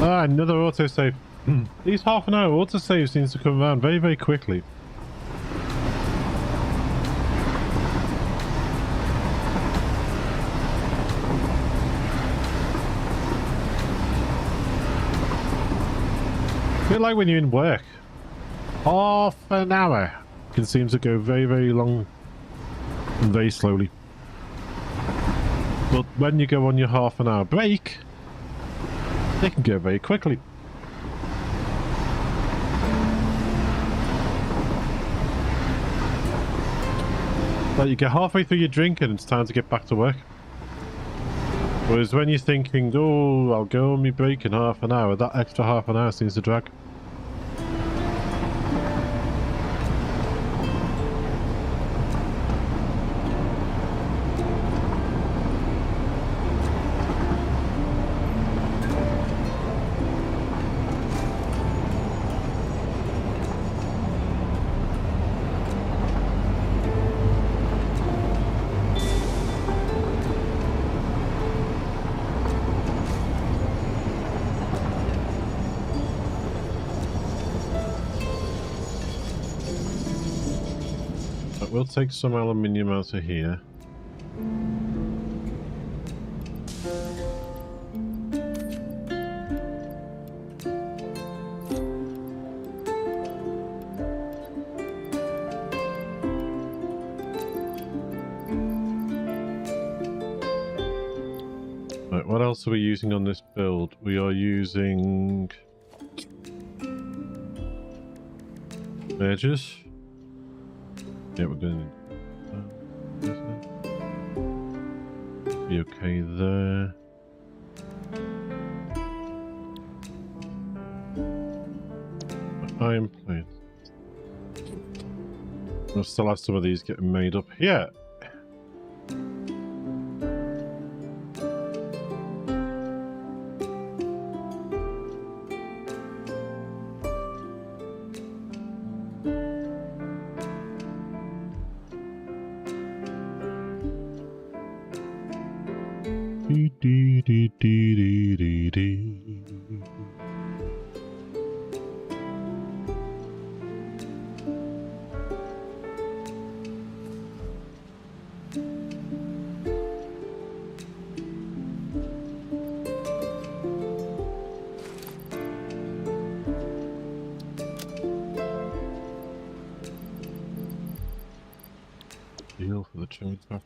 Ah, another autosave. These half-an-hour autosave seems to come around very, very quickly. A bit like when you're in work. Half an hour can seem to go very, very long and very slowly. But when you go on your half-an-hour break, they can go very quickly. Like you get halfway through your drink and it's time to get back to work. Whereas when you're thinking, oh, I'll go on my break in half an hour, that extra half an hour seems to drag. We'll take some aluminium out of here. Right, what else are we using on this build? We are using edges. Yeah, we're going to be okay there. Iron plate. We'll still have some of these getting made up here. Deal for the change box.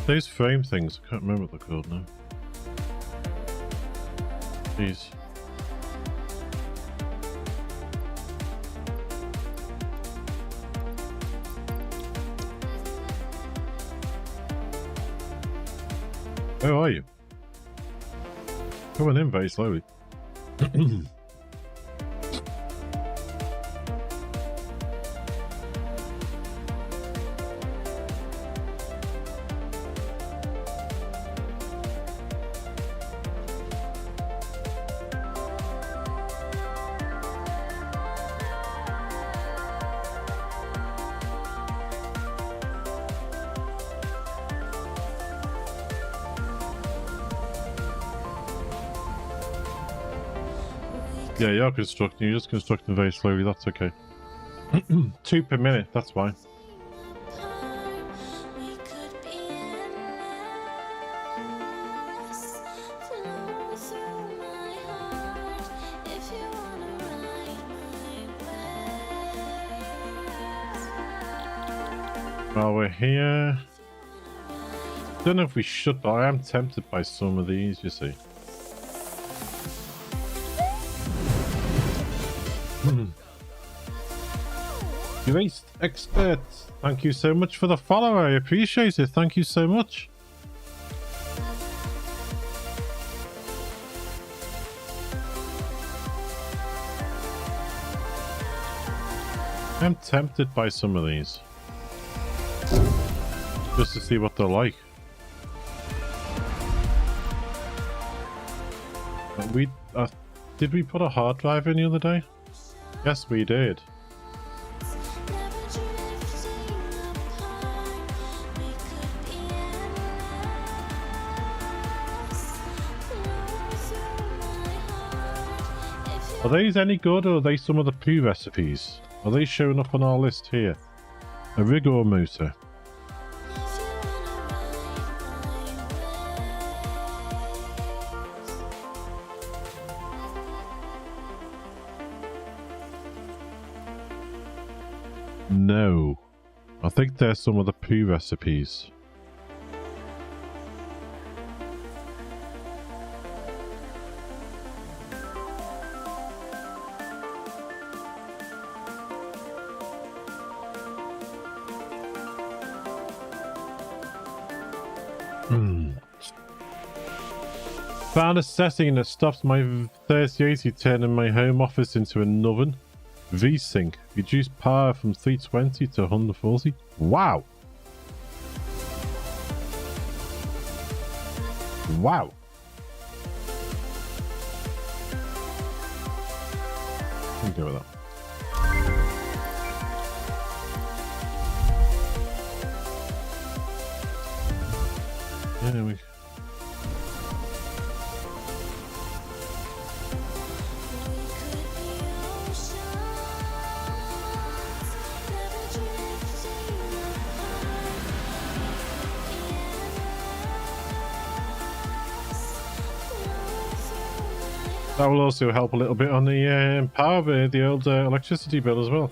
Those frame things, I can't remember what they're called now. These. Where are you? Coming in very slowly. Yeah, you're constructing, you're just constructing very slowly, that's okay. 2 per minute, that's fine. While we're here, don't know if we should, but I am tempted by some of these, you see. Erased Expert, thank you so much for the follow, I appreciate it, thank you so much. I'm tempted by some of these. Just to see what they're like. Did we put a hard drive in the other day? Yes, we did. Are these any good, or are they some of the poo recipes? Are they showing up on our list here? A rig or motor? No. I think there's some of the poo recipes. Found a setting that stops my 3080 turning my home office into an oven. V-Sync. Reduce power from 320 to 140. Wow. Wow. I'll go with that. Anyway. That will also help a little bit on the power bill, the old electricity bill as well.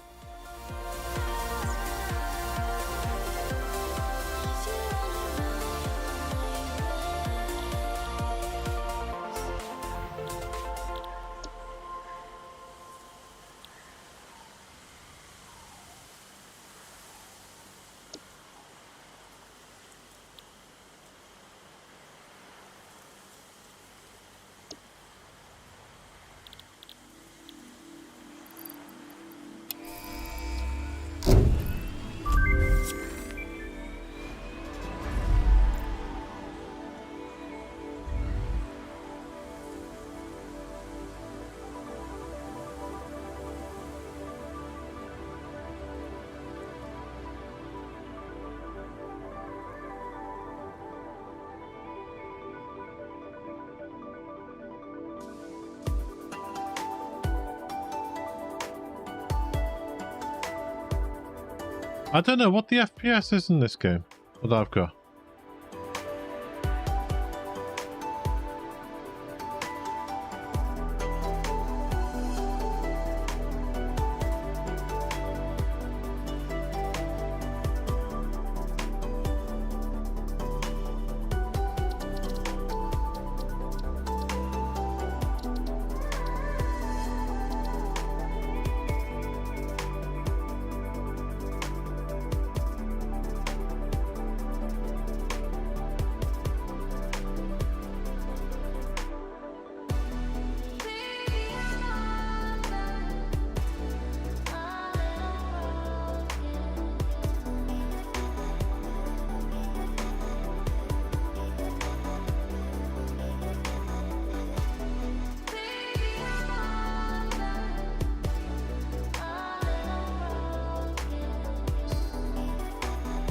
I don't know what the FPS is in this game. What I've got.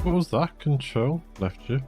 What was that? Control left you.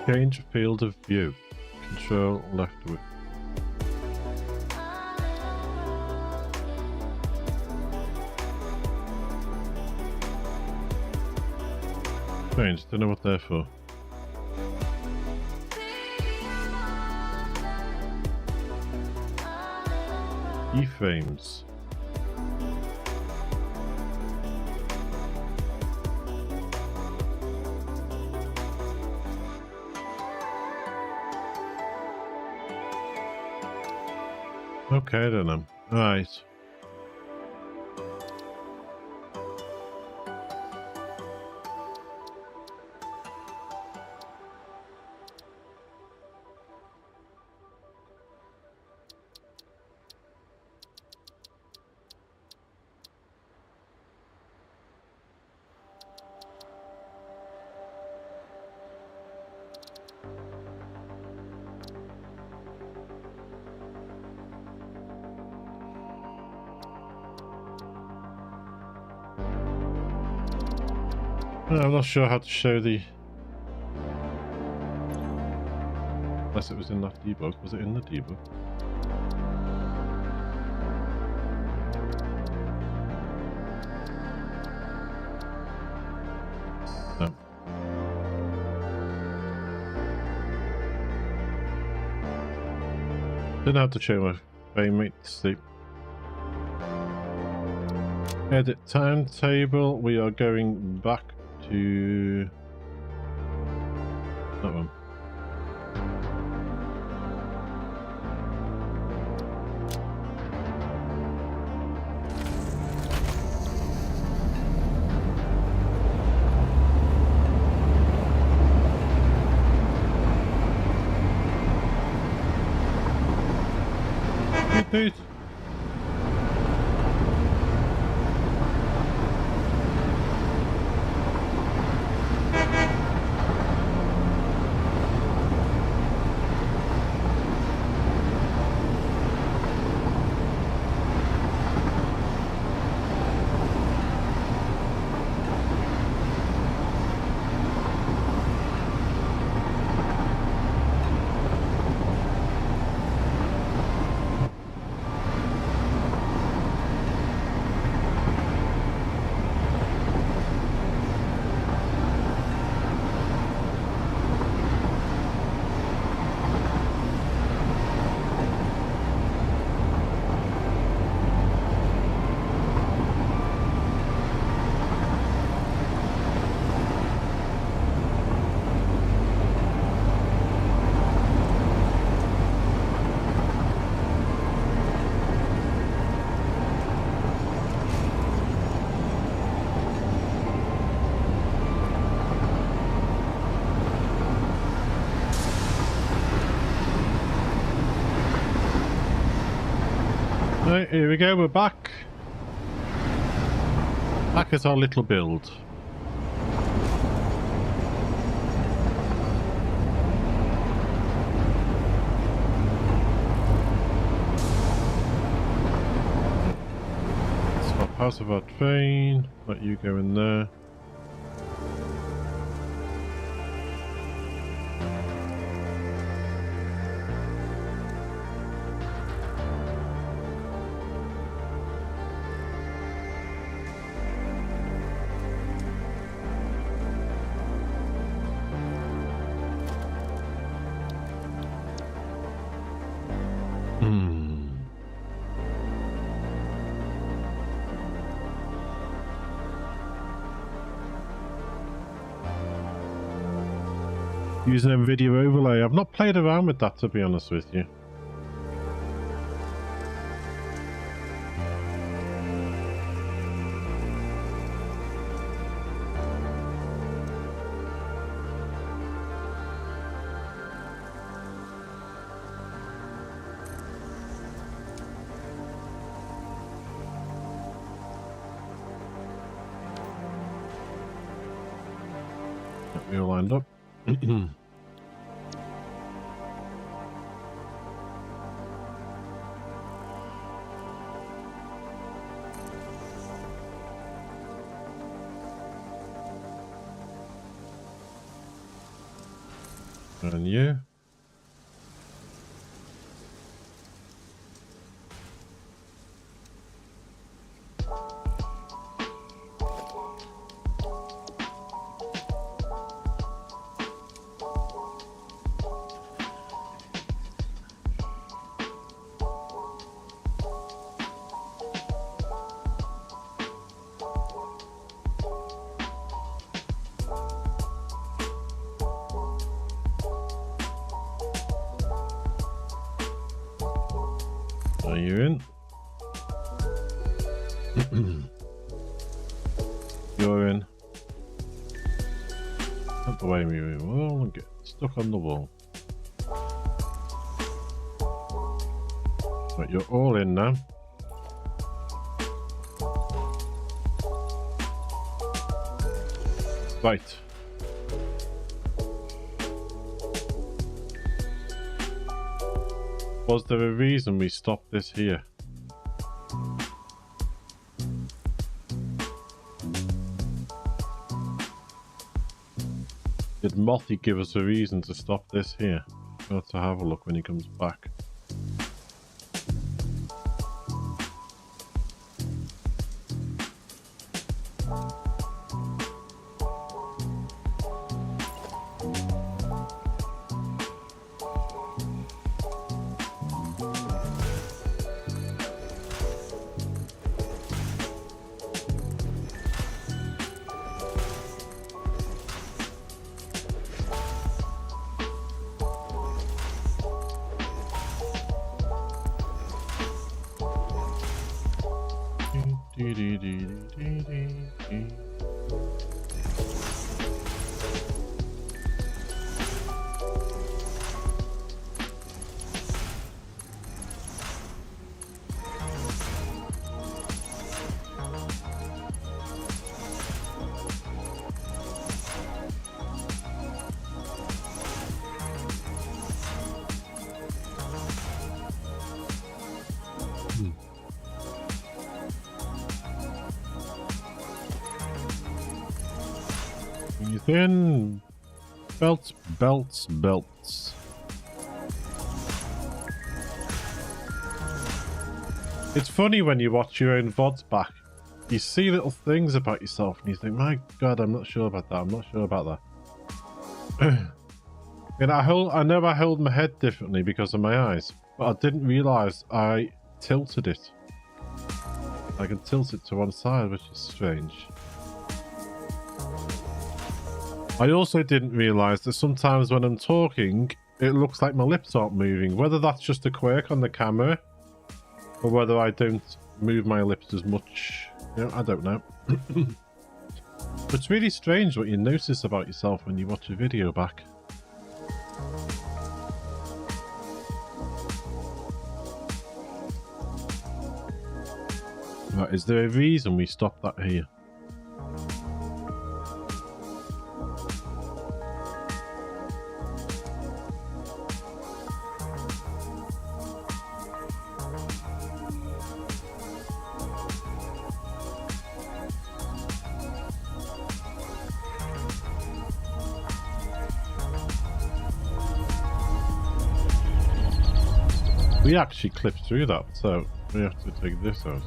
Change field of view. Control left with. Strange, don't know what they're for. Keyframes. Okay, I don't know. Alright. I'm not sure how to show the... Unless it was in that debug. Was it in the debug? No. Didn't have to show my frame rate to see. Edit timetable. We are going back to that one. Dude. Right, here we go, we're back. Back at our little build. Swap out of our train, let you go in there. Using a video overlay. I've not played around with that, to be honest with you. Get me all lined up. And you. Are you in? You're in. Out the way, me wall and get stuck on the wall. Right, you're all in now. Right. Was there a reason we stopped this here? Did Mothy give us a reason to stop this here? We'll have to have a look when he comes back. Then belts. It's funny when you watch your own VODs back. You see little things about yourself and you think, my God, I'm not sure about that. I'm not sure about that. And I know I hold my head differently because of my eyes, but I didn't realise I tilted it. I can tilt it to one side, which is strange. I also didn't realise that sometimes when I'm talking, it looks like my lips aren't moving. Whether that's just a quirk on the camera, or whether I don't move my lips as much, you know, I don't know. It's really strange what you notice about yourself when you watch a video back. Right, is there a reason we stopped that here? We actually clipped through that, so we have to take this out.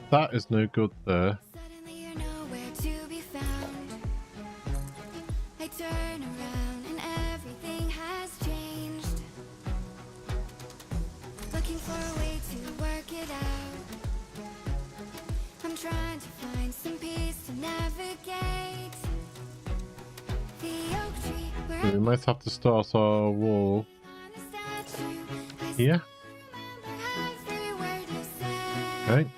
That is no good there. Suddenly you're nowhere to be found. I turn around and everything has changed. Looking for a way to work it out. I'm trying to find some peace to navigate. The oak tree where We might have to start our wall on the statue. I here. remember every word you said. Okay.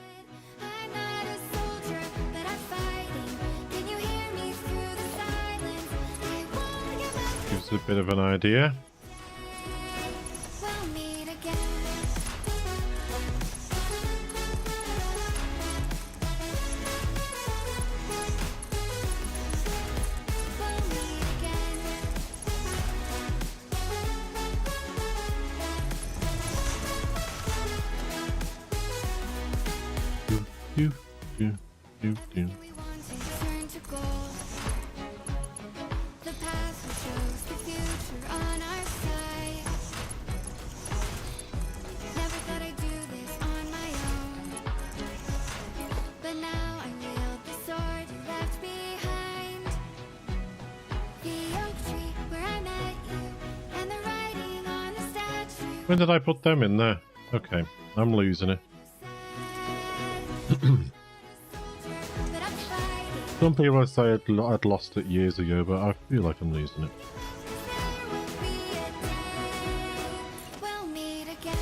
I'm not a soldier, but I'm fighting. Can you hear me through the silence? I wanna get back. Gives a bit of an idea. We'll meet again. We'll meet again. Do, do, do, do. We want to turn to gold. The past we chose, the future on our side. Never thought I'd do this on my own, but now I wield the sword you left behind. The oak tree where I met you, and the writing on the statue. When did I put them in there? Okay, I'm losing it. But I'm fighting. Some people say I'd lost it years ago, but I feel like I'm losing it. There will be a day we'll meet again.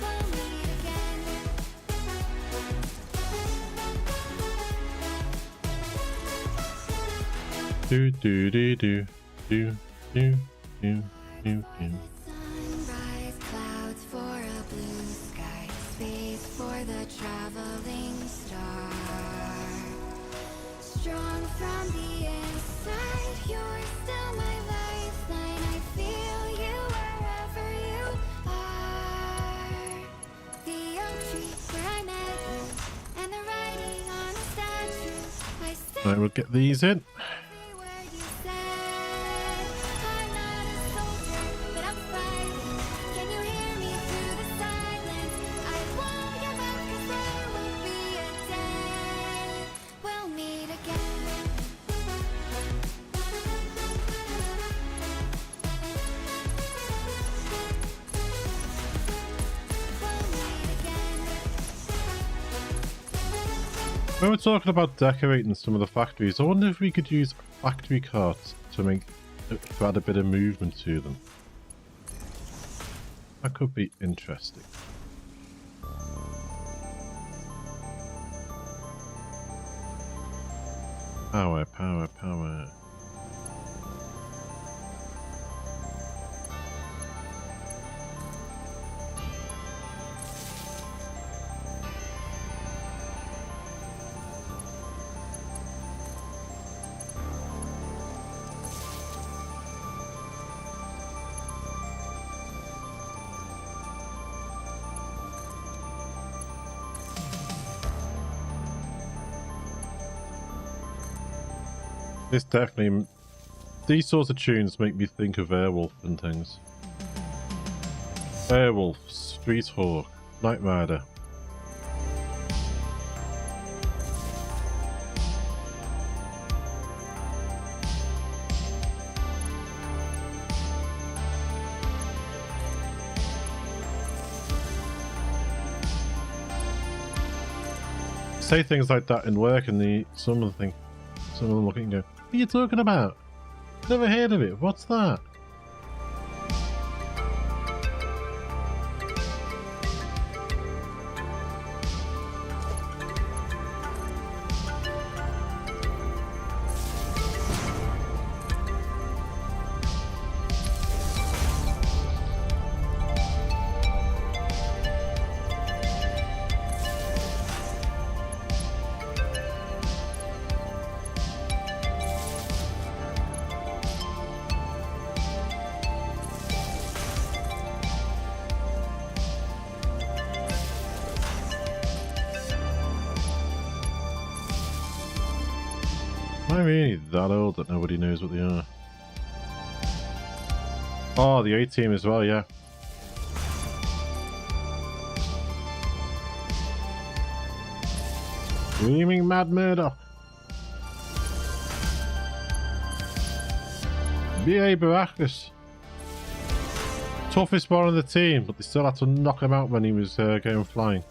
We'll meet again. Do do do do do do do do do. Sunrise clouds for a blue sky, space for the traveling star. Strong from the inside, you're still my lifeline. I feel you wherever you are. The oak tree where I met you, and the writing on the statue. I still Right, we'll get these in. every word you said. I'm not a soldier, but I'm fighting. Can you hear me through the silence? I won't give up 'cause there will be a day we'll meet again. We'll meet again. When we're talking about decorating some of the factories, I wonder if we could use factory carts to add a bit of movement to them. That could be interesting. Power, power, power. This definitely, these sorts of tunes make me think of Airwolf and things. Airwolf, Street Hawk, Night Rider. Say things like that in work, and some of them look at you and go, "What are you talking about? Never heard of it. What's that?" Am I really that old that nobody knows what they are? Oh, the A-Team as well, yeah. Screaming Mad Murdoch. B.A. Baracus. Toughest one on the team, but they still had to knock him out when he was going flying.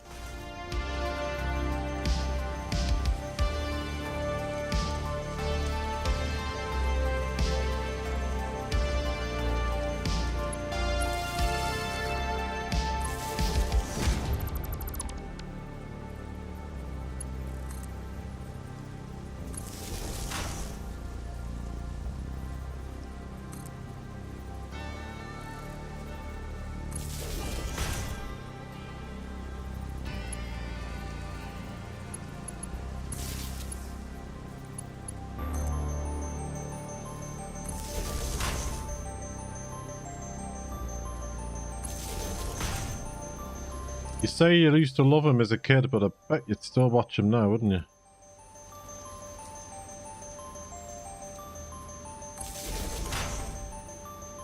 You say you used to love him as a kid, but I bet you'd still watch him now, wouldn't you?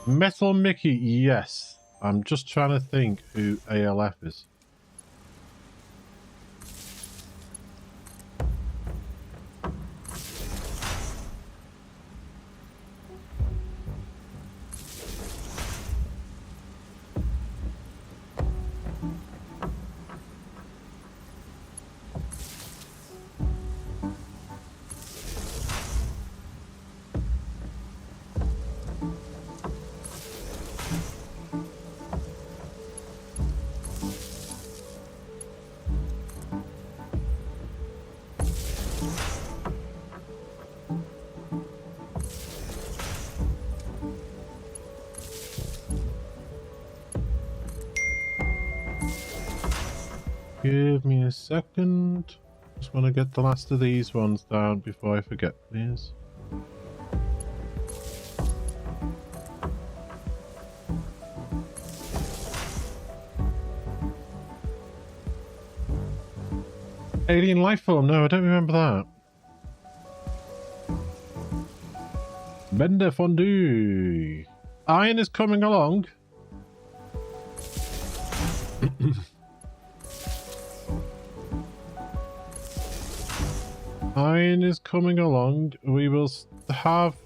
Metal Mickey, yes. I'm just trying to think who ALF is. Give me a second. Just want to get the last of these ones down before I forget, please. Alien life form? No, I don't remember that. Bender fondue. Iron is coming along. Iron is coming along. We will have...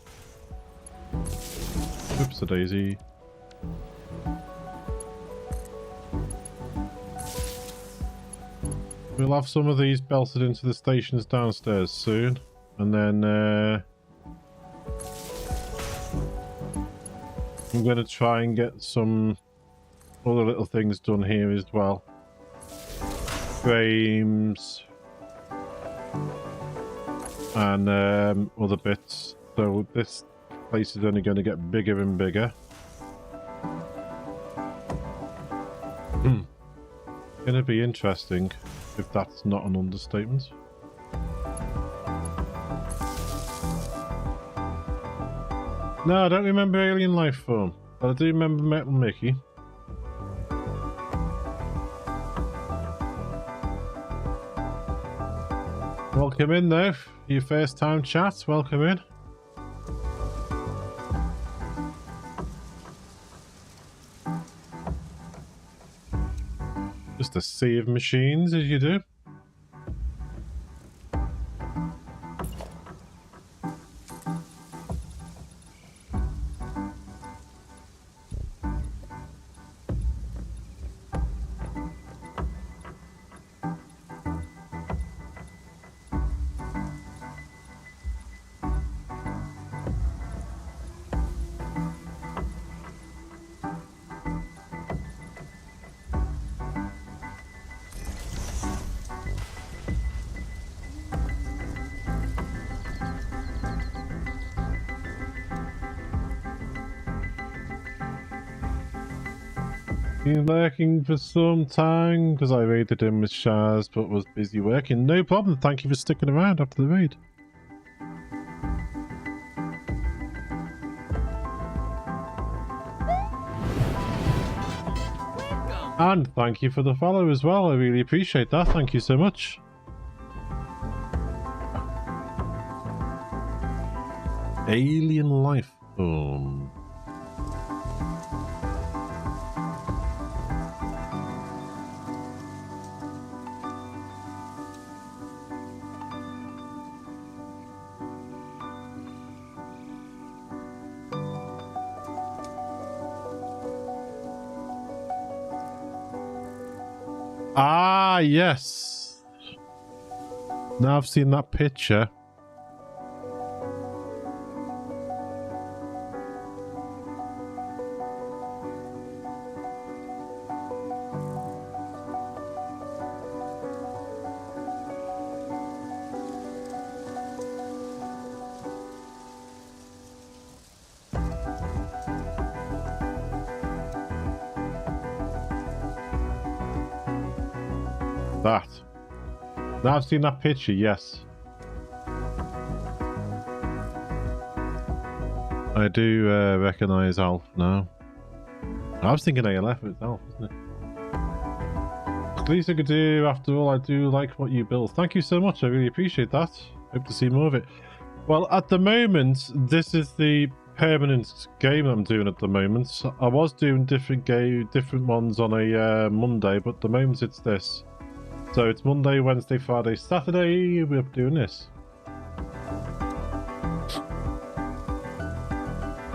Oops, a daisy. We'll have some of these belted into the stations downstairs soon. And then I'm going to try and get some other little things done here as well. Frames. And other bits. So this place is only going to get bigger and bigger. Going to be interesting, if that's not an understatement. No, I don't remember alien life form, but I do remember Metal Mickey. Welcome in though, your first time chat, welcome in. Just a sea of machines as you do. Been lurking for some time because I raided him with Shaz but was busy working. No problem, thank you for sticking around after the raid. And thank you for the follow as well, I really appreciate that, thank you so much. Alien life form. Ah, yes. Now I've seen that picture. That. Now I've seen that picture, yes. I do recognise Alf now. I was thinking ALF, it's Alf, isn't it? At least I could do, after all, I do like what you build. Thank you so much, I really appreciate that. Hope to see more of it. Well, at the moment, this is the permanent game I'm doing at the moment. I was doing different ones on a Monday, but at the moment it's this. So it's Monday, Wednesday, Friday, Saturday, we're doing this.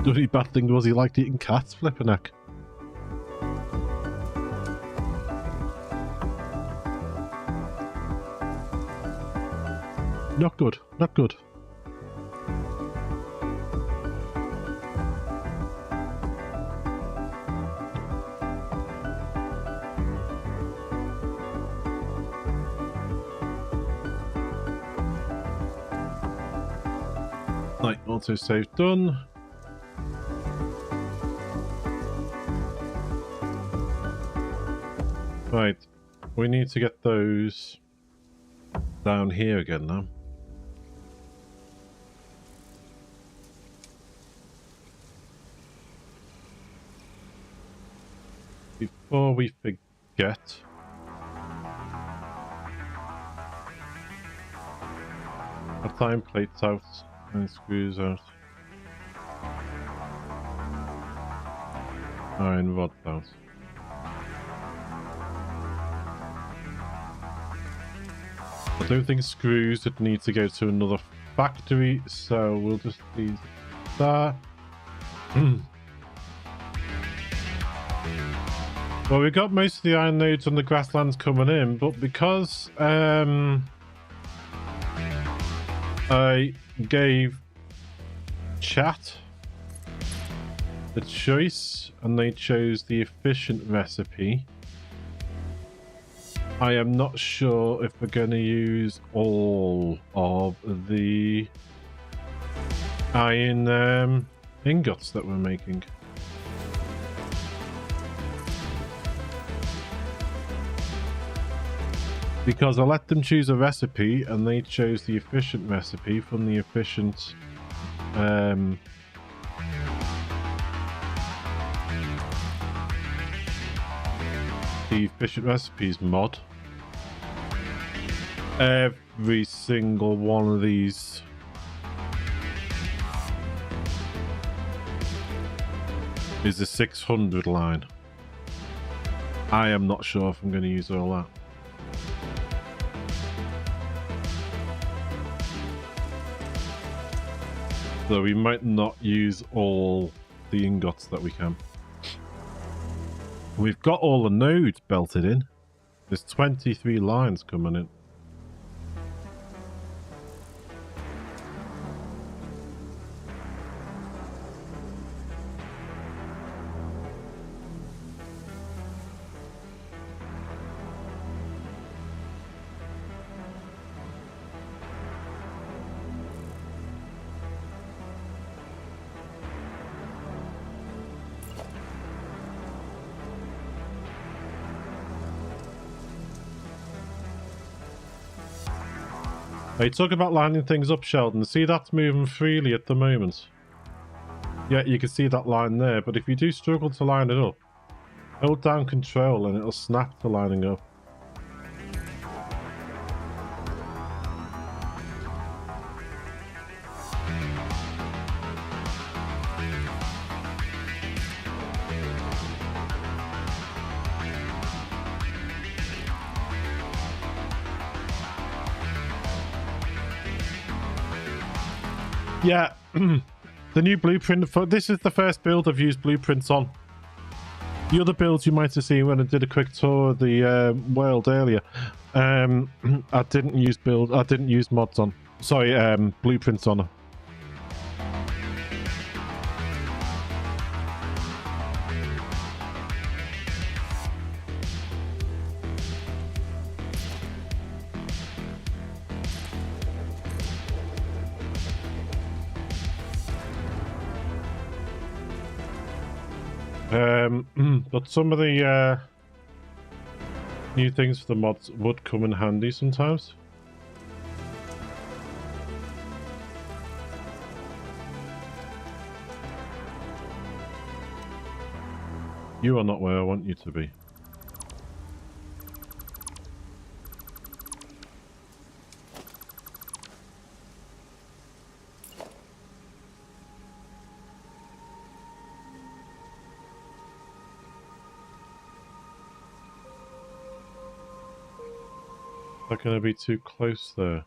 The only bad thing was he liked eating cats, flipping heck. Not good, not good. Right, autosave done. Right, we need to get those down here again now. Before we forget, I'll time plates out and screws out. Iron rods out. I don't think screws would need to go to another factory, so we'll just leave that. Well, we got most of the iron nodes on the grasslands coming in, but because I gave chat the choice and they chose the efficient recipe, I am not sure if we're going to use all of the iron ingots that we're making. Because I let them choose a recipe and they chose the efficient recipe from the efficient the efficient recipes mod. Every single one of these is a 600 line. I am not sure if I'm going to use all that. So we might not use all the ingots that we can. We've got all the nodes belted in. There's 23 lines coming in. Hey, talk about lining things up, Sheldon. See, that's moving freely at the moment. Yeah, you can see that line there, but if you do struggle to line it up, hold down control and it'll snap to lining up. Yeah, the new blueprint for this is the first build I've used blueprints on. The other builds you might have seen when I did a quick tour of the world earlier, I didn't use mods on. Sorry, blueprints on. But some of the new things for the mods would come in handy sometimes. You are not where I want you to be. Not going to be too close there.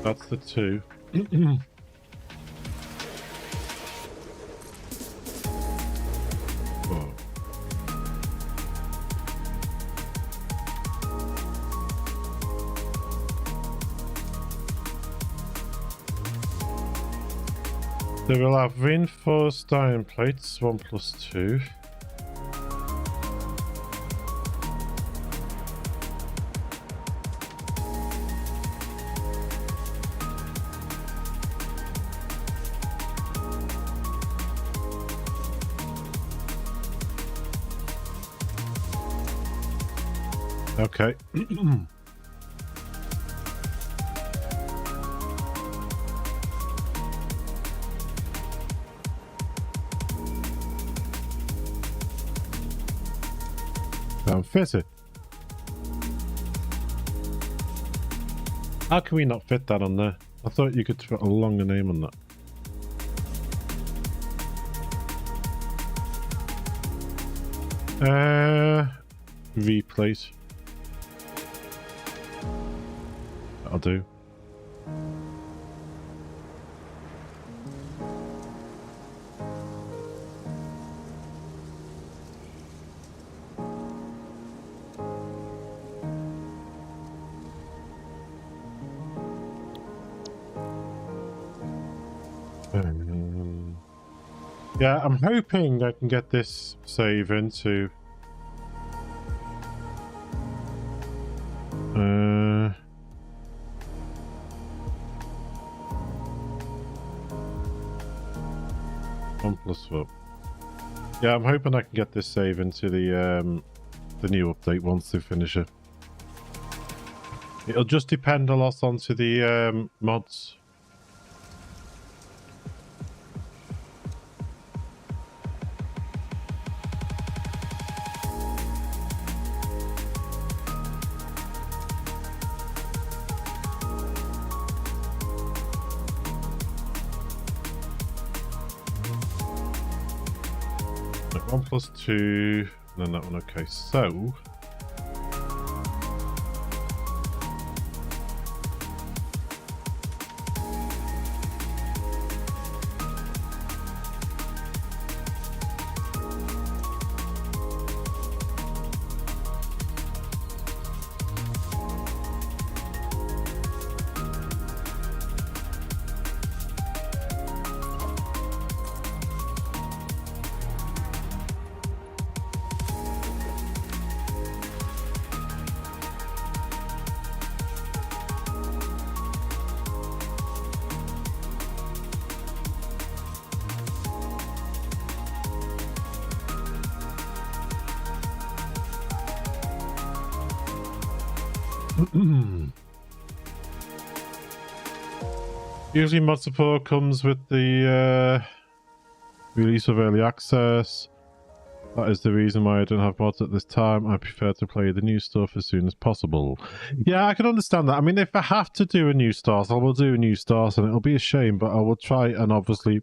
That's the 2. Oh. They will have reinforced iron plates, 1 plus 2. Okay. Can't fit it. How can we not fit that on there? I thought you could put a longer name on that. V-plate. That'll do. Yeah, I'm hoping I can get this save into 1 plus 4. Yeah, I'm hoping I can get this save into the new update once they finish it. It'll just depend a lot onto the mods. Like 1 plus 2, and then that one. Okay, so usually mod support comes with the release of early access. That is the reason why I don't have mods at this time. I prefer to play the new stuff as soon as possible. Yeah, I can understand that. I mean, if I have to do a new start, I will do a new start, and it'll be a shame, but I will try and obviously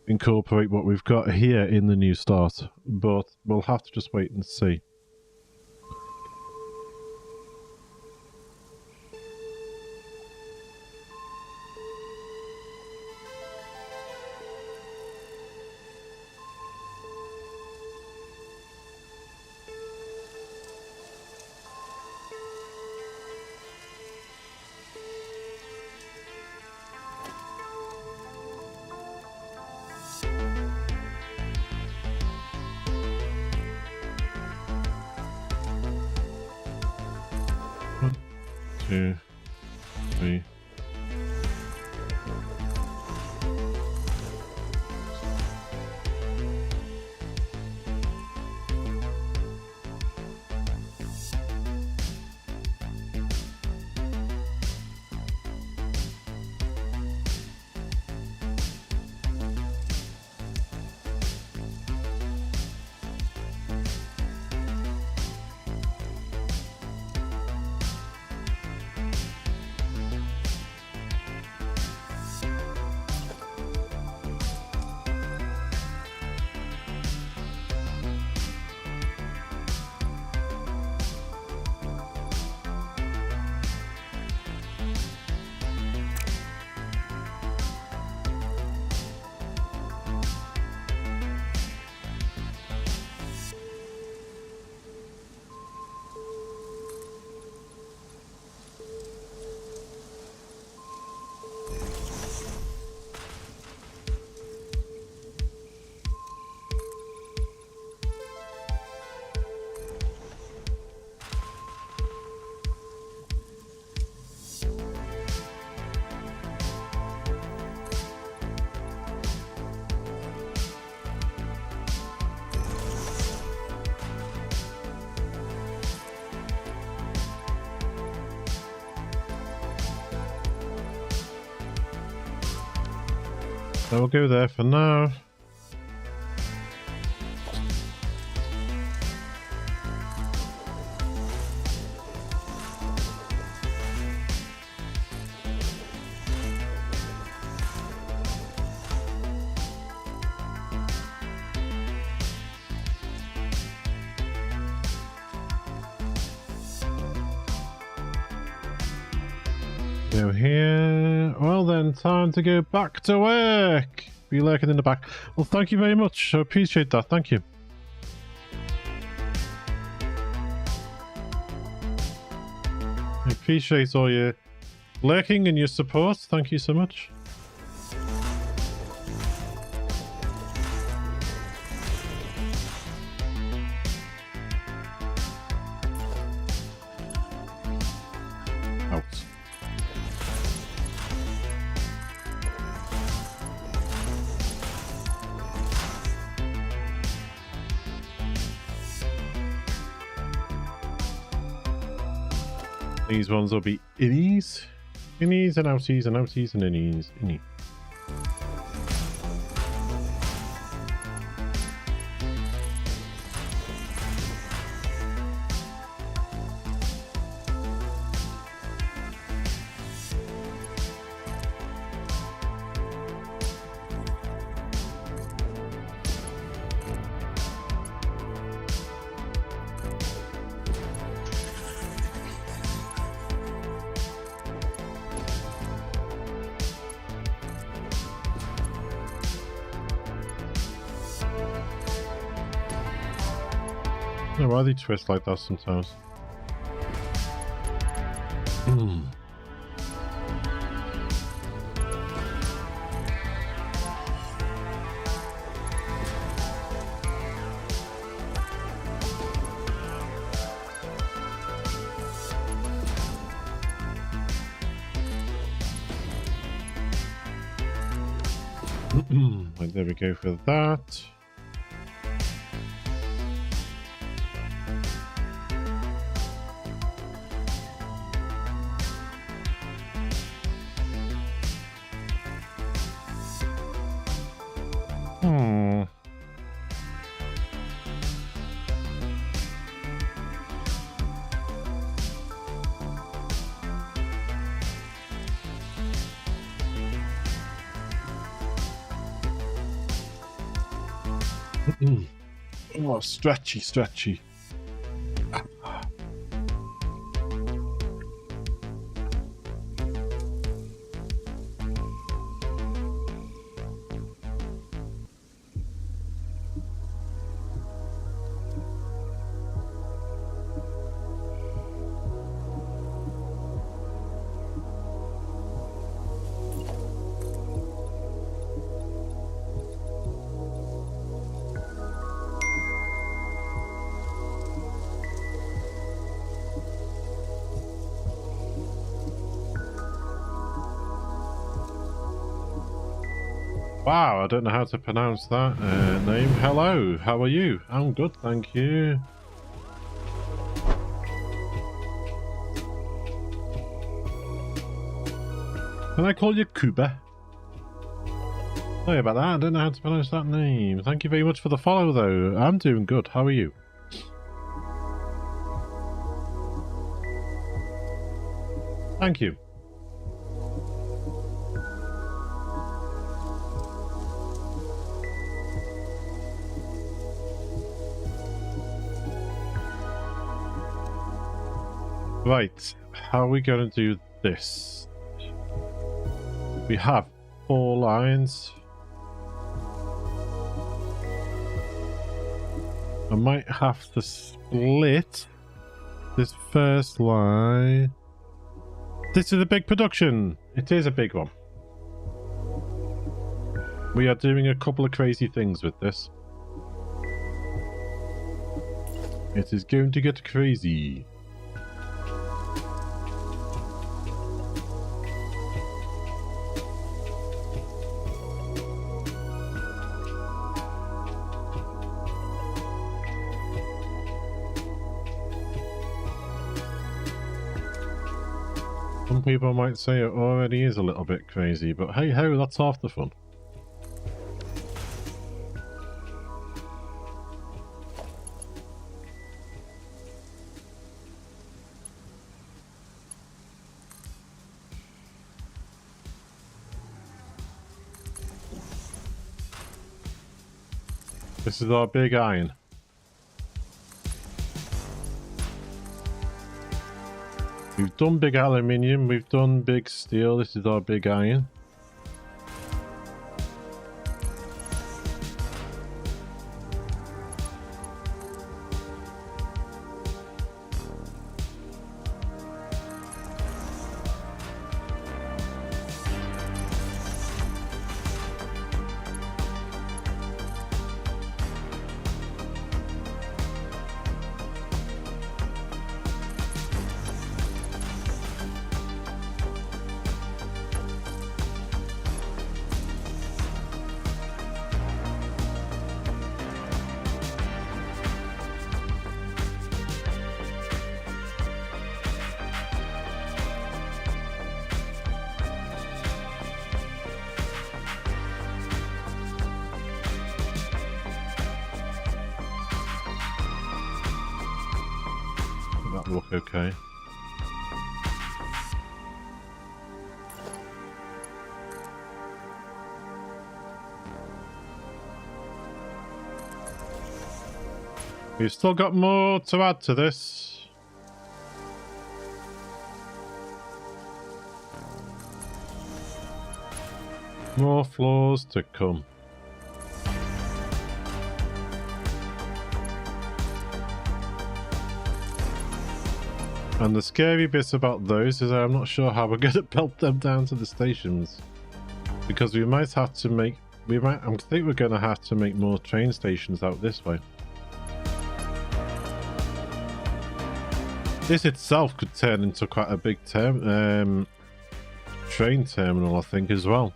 incorporate what we've got here in the new start. But we'll have to just wait and see. Two, three. So we'll go there for now. Go here. Well then, time to go back to work. Be lurking in the back. Well, thank you very much. I appreciate that. Thank you. I appreciate all your lurking and your support. Thank you so much. Out. These ones will be innies. Innies and outies and outies and innies. Innie. I don't know why they twist like that sometimes. Right, there we go for that. Oh, stretchy, stretchy. Wow, I don't know how to pronounce that name. Hello, how are you? I'm good, thank you. Can I call you Kuba? Sorry about that, I don't know how to pronounce that name. Thank you very much for the follow though. I'm doing good, how are you? Thank you. Right, how are we going to do this? We have 4 lines. I might have to split this first line. This is a big production. It is a big one. We are doing a couple of crazy things with this. It is going to get crazy. Some people might say it already is a little bit crazy, but hey ho, that's half the fun. This is our big iron. We've done big aluminium, we've done big steel, this is our big iron. That'll look okay. We've still got more to add to this. More floors to come. And the scary bit about those is I'm not sure how we're going to belt them down to the stations, because we might have to make, I think we're going to have to make more train stations out this way. This itself could turn into quite a big train terminal, I think, as well.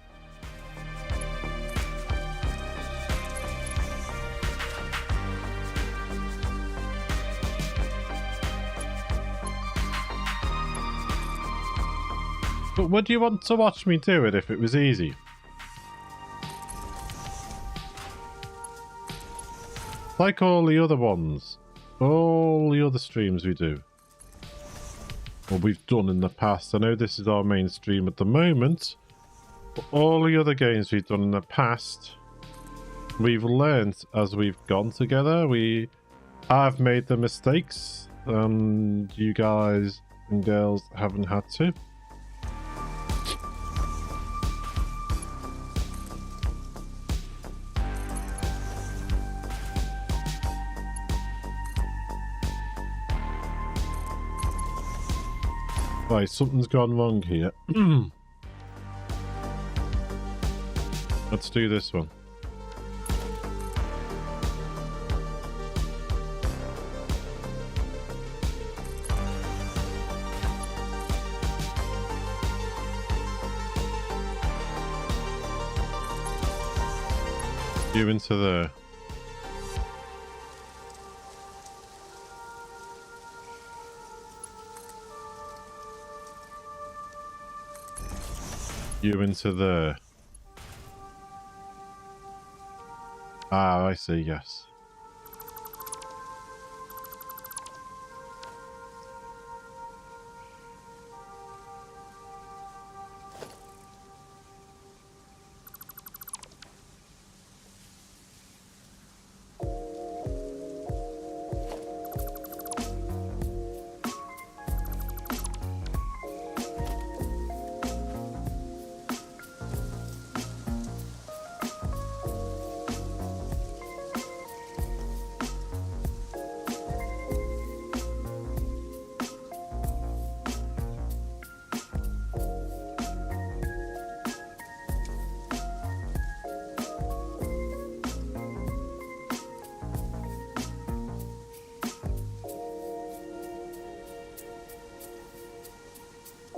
But would you want to watch me do it if it was easy? Like all the other ones. All the other streams we do. Or we've done in the past. I know this is our main stream at the moment. But all the other games we've done in the past, we've learned as we've gone together. We have made the mistakes. And you guys and girls haven't had to. Right, something's gone wrong here. Let's do this one. You into there. You into there. Ah, I see, yes.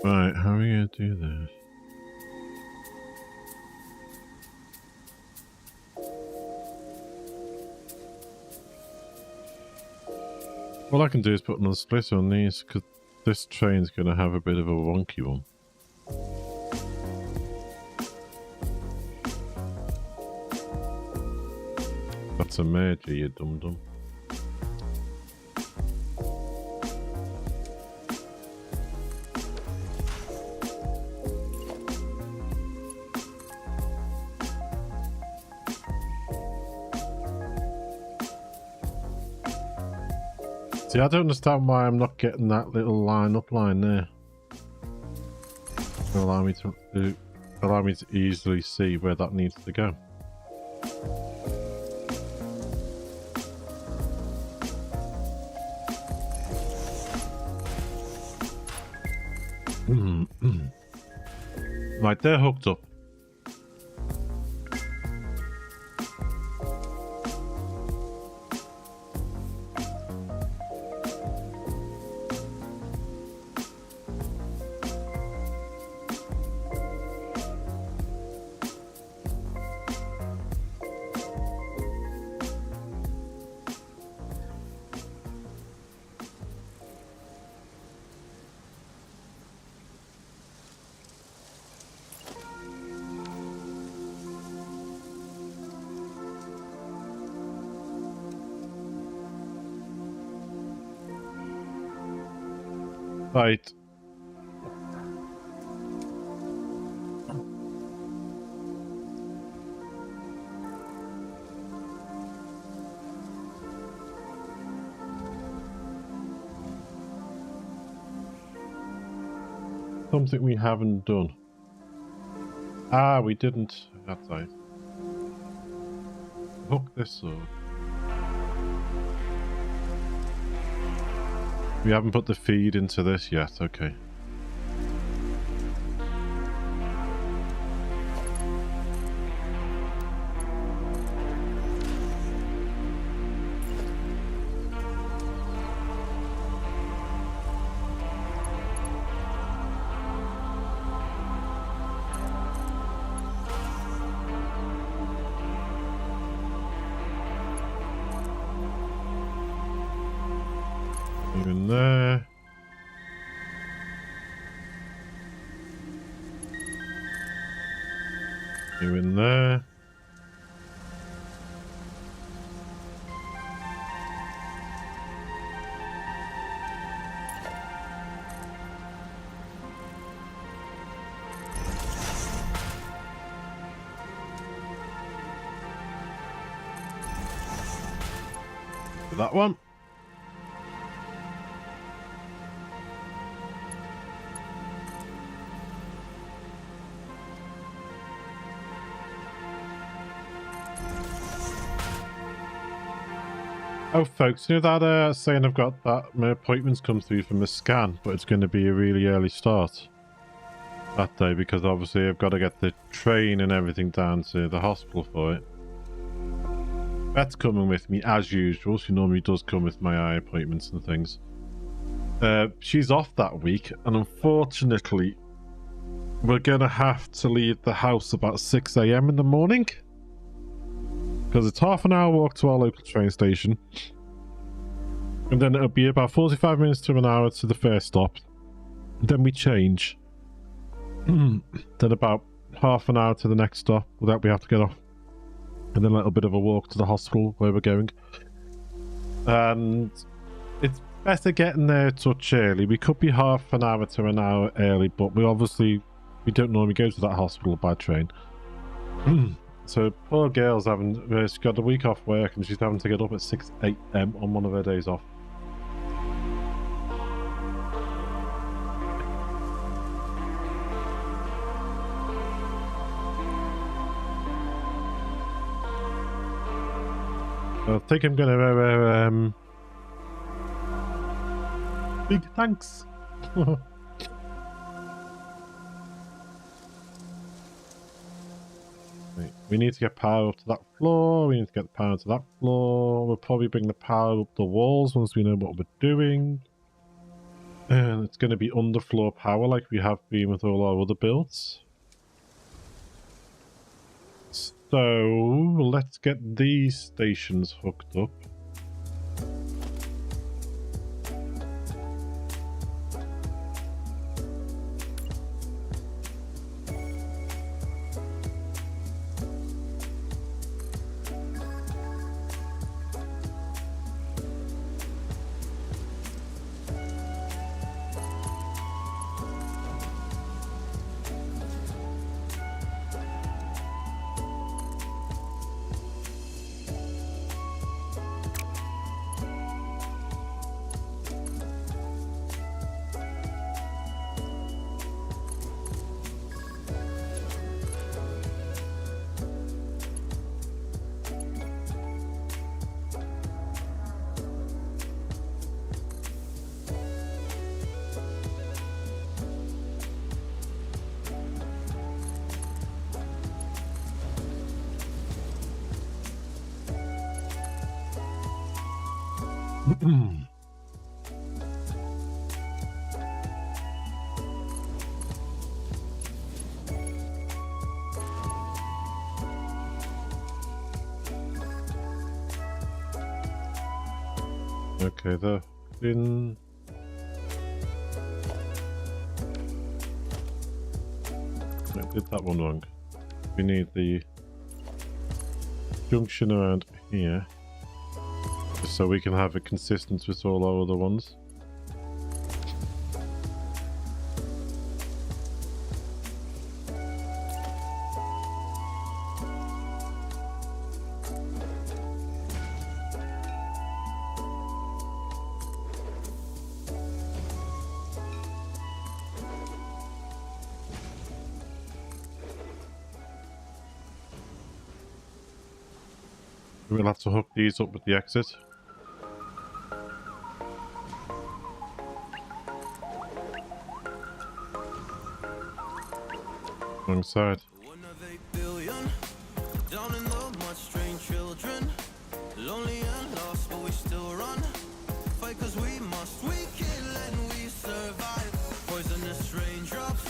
Right, how are we going to do this? All I can do is put another splitter on these, because this train's going to have a bit of a wonky one. That's a merger, you dum-dum. See, I don't understand why I'm not getting that little line there. To allow me to easily see where that needs to go. Right, they're hooked up. Right. Something we haven't done. Ah, we didn't. That's right. Hook this up. We haven't put the feed into this yet, okay. In there. You in there. That one. Oh, folks, you know that saying I've got that my appointments come through from a scan, but it's going to be a really early start that day because obviously I've got to get the train and everything down to the hospital for it. Beth's coming with me as usual. She normally does come with my eye appointments and things. She's off that week, and unfortunately, we're going to have to leave the house about 6 AM in the morning. Because it's half an hour walk to our local train station. And then it'll be about 45 minutes to an hour to the first stop. Then we change. Then about half an hour to the next stop without we have to get off. And then a little bit of a walk to the hospital where we're going. And it's better getting there a touch early. We could be half an hour to an hour early, but we don't normally go to that hospital by train. So poor girl's she's got a week off work and she's having to get up at 6 AM on one of her days off. I think I'm gonna big thanks. We need to get power up to that floor. We need to get the power to that floor. We'll probably bring the power up the walls once we know what we're doing. And it's going to be underfloor power like we have been with all our other builds. So let's get these stations hooked up. Okay, they're in. I did that one wrong. We need the junction around here, just so we can have a consistency with all our other ones. We'll have to hook these up with the exit. Wrong side. One of 8 billion down in the mud, strange children, lonely and lost, but we still run. Fight 'cause we must, we kill and we survive. Poisonous raindrops,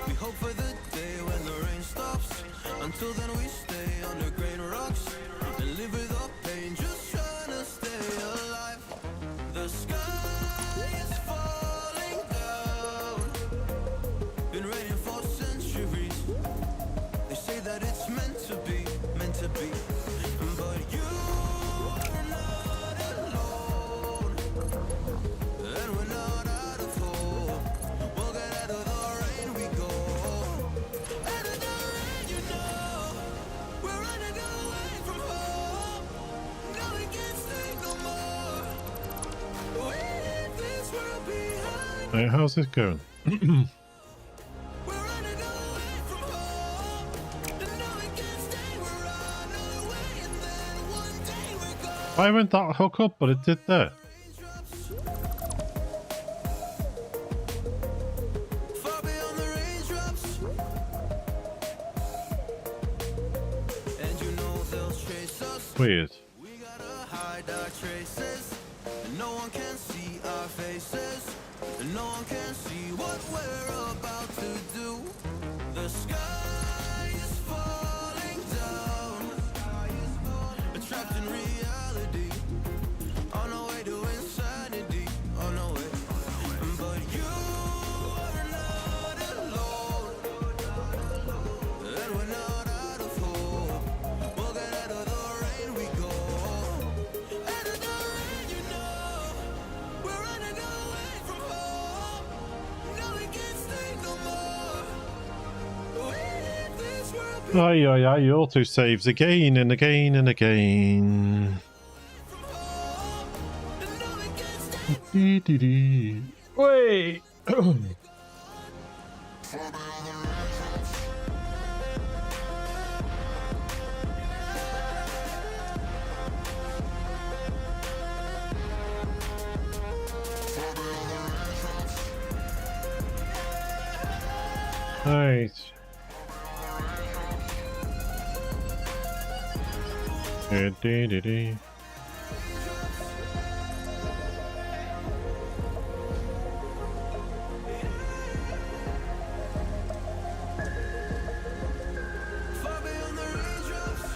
we hope for the day when the rain stops. Until then we stay under grain rocks and live with the pain, just trying to stay alive. The sky is falling down, been raining for centuries. They say that it's meant to be, but you are not alone, and we're not out of hope. We'll get out of the rain we go, out of the rain, you know. We're running away from home, no we can't stay no more. We leave this world behind. Hey, how's this going? We're running away from home, and no we can't stay. We're on our way, and then one day we're gone. Why went that hook up, but it did there? Far beyond the raindrops, and you know they'll chase us. Weird. We gotta hide our traces, and no one can see our faces, and no one can see what we're about to do. The sky is falling down, trapped in reality, on our way to insanity, on our way. But you are not alone, and we're not out of hope. We'll get out of the rain we go, out of the rain, you know. We're running away from home, no we can't stay no more. We leave this world Aye, aye, aye, you auto saves again and again and again. from home, and no we can't stay. Dee-dee-dee. Wait! Nice. Dee-dee-dee-dee. Far beyond the raindrops,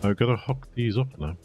I've got to hook these up now.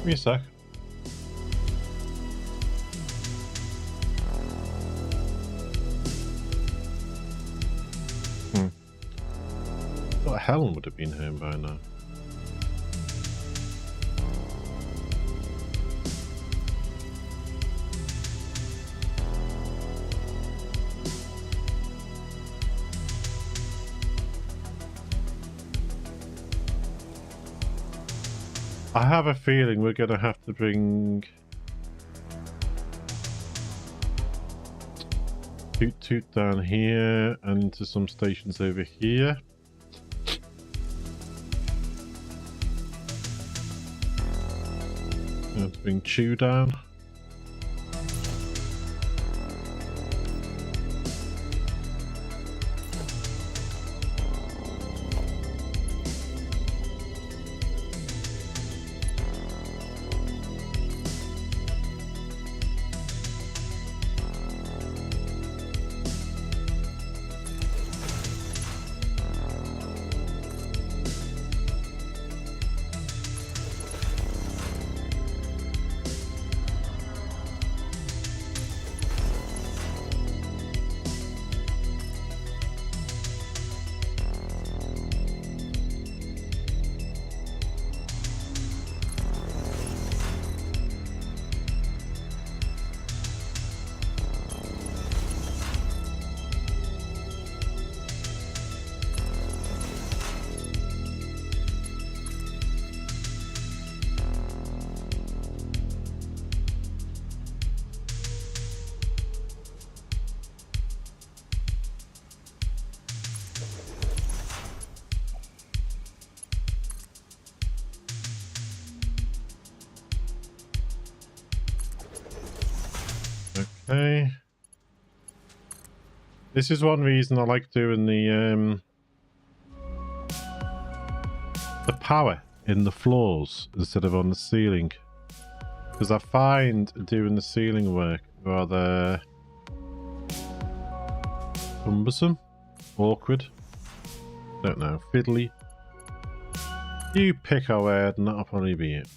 me a sec. What Helen would have been home by now. I have a feeling we're going to have to bring Toot Toot down here and into some stations over here. Going to bring Chew down. Okay. This is one reason I like doing the power in the floors instead of on the ceiling, because I find doing the ceiling work rather cumbersome, awkward, don't know, fiddly. You pick a word and that'll probably be it.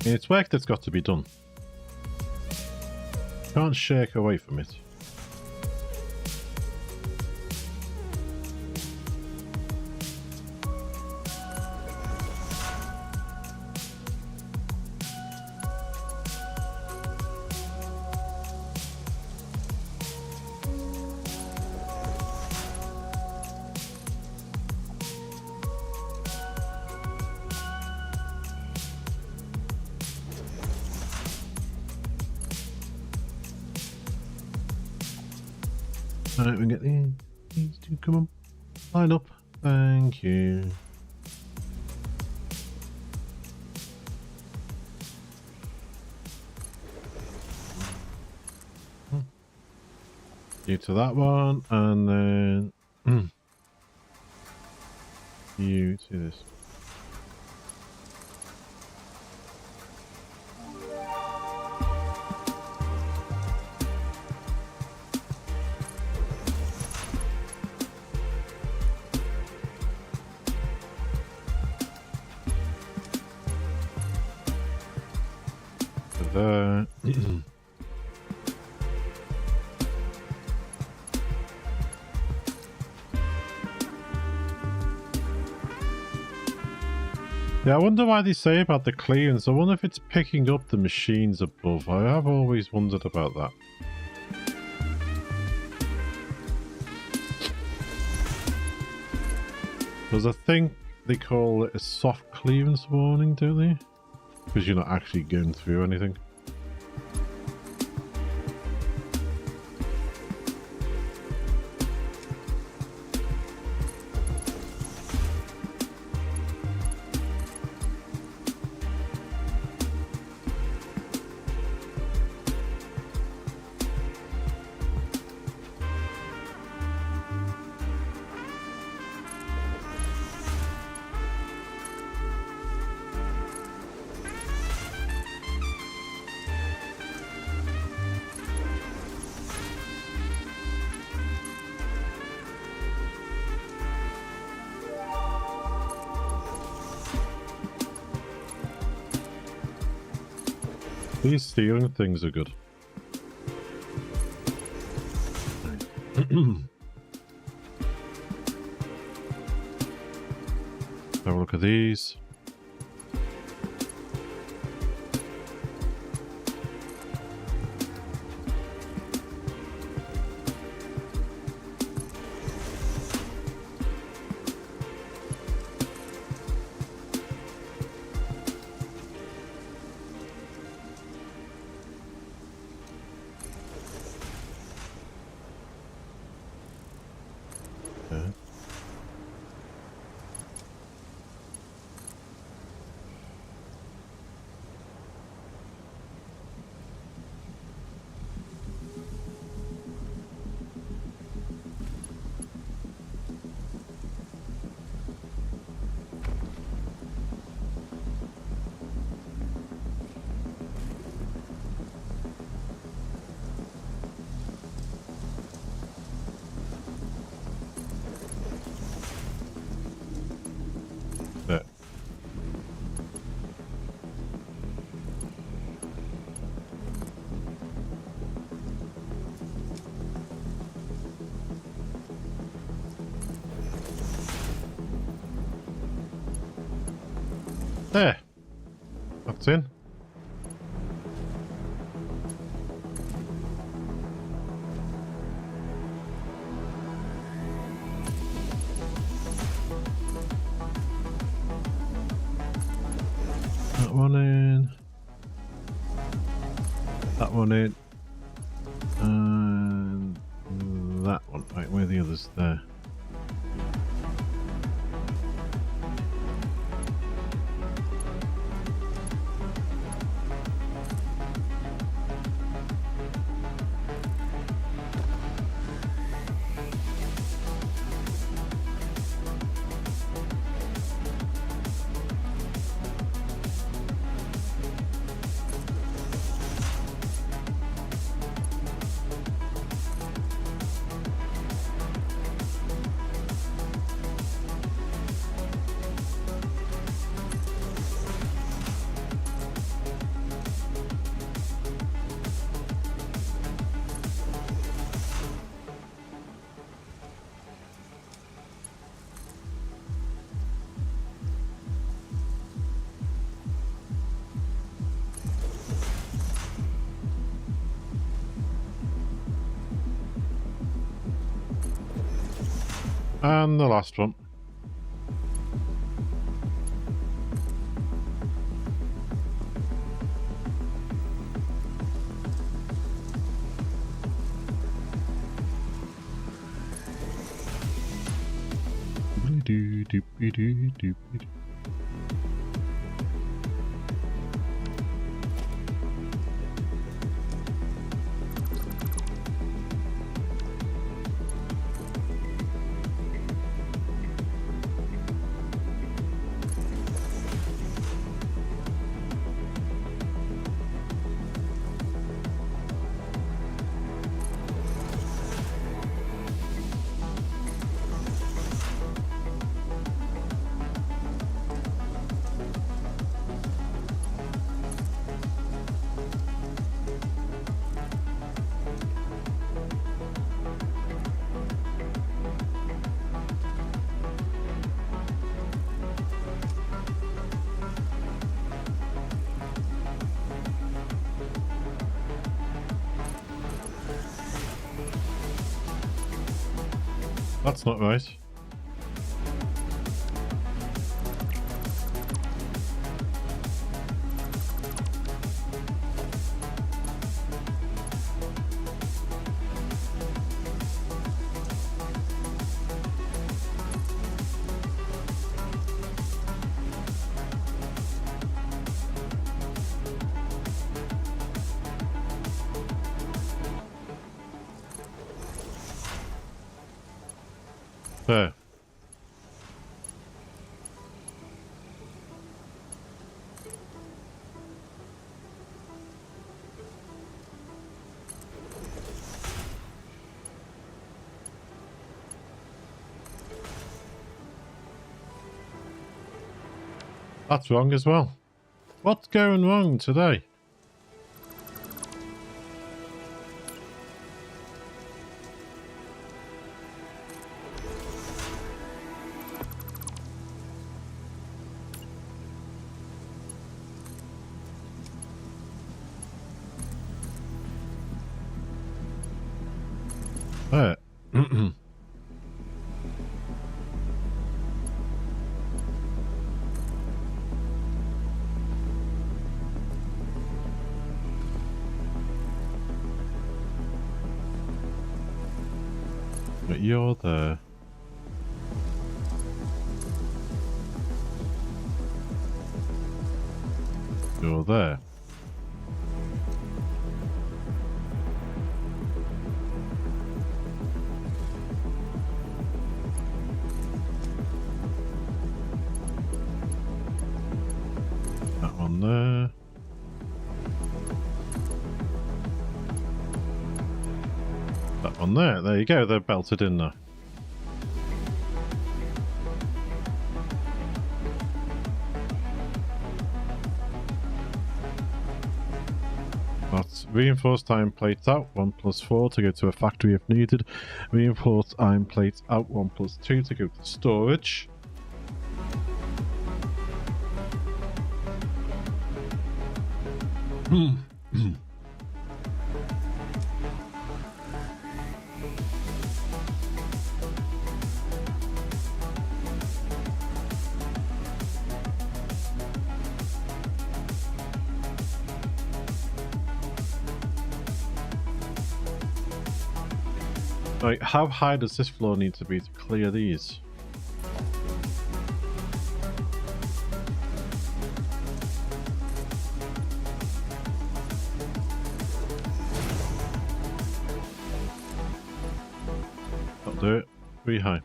It's work that's got to be done. Can't shirk away from it. Alright, we can get these two, come on, line up, thank you. You to that one, and then you to this. There. Yeah, I wonder why they say about the clearance. I wonder if it's picking up the machines above. I have always wondered about that. Because I think they call it a soft clearance warning, don't they? Because you're not actually going through anything. These steering things are good. Have a look at these. There. That's in. That one in. That one in. And that one. Right, where are the others? There. And the last one. That's not right. There. That's wrong as well. What's going wrong today? There. But you're there. You're there. That one there. That one there. There you go. They're belted in there. That's reinforced iron plates out, 1+4 to go to a factory if needed. Reinforced iron plates out, 1+2 to go to storage. Like, how high does this floor need to be to clear these? That'll do it. Pretty high.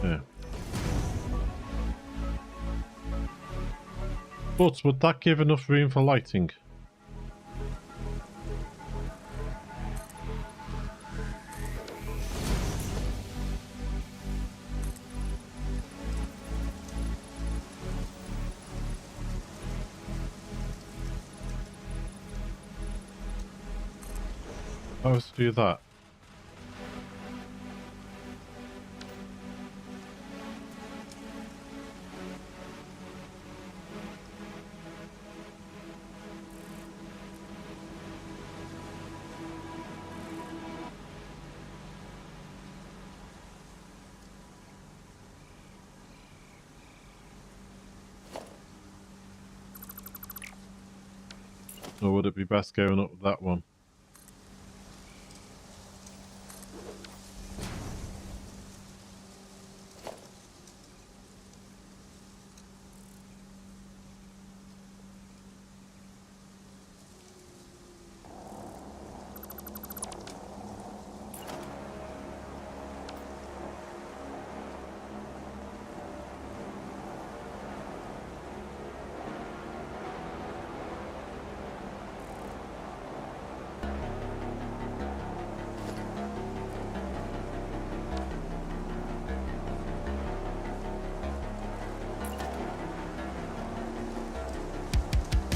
Yeah. But would that give enough room for lighting? How was to do that? Or would it be best going up with that one?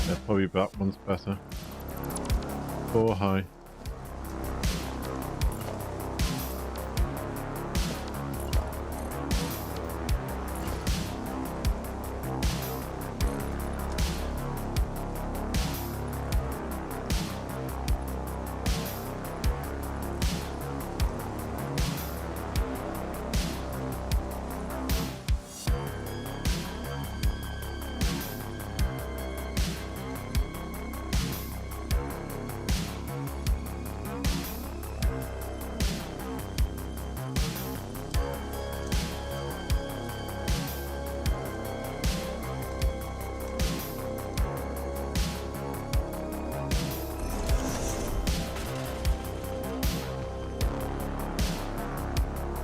Yeah, probably that one's better. 4 high.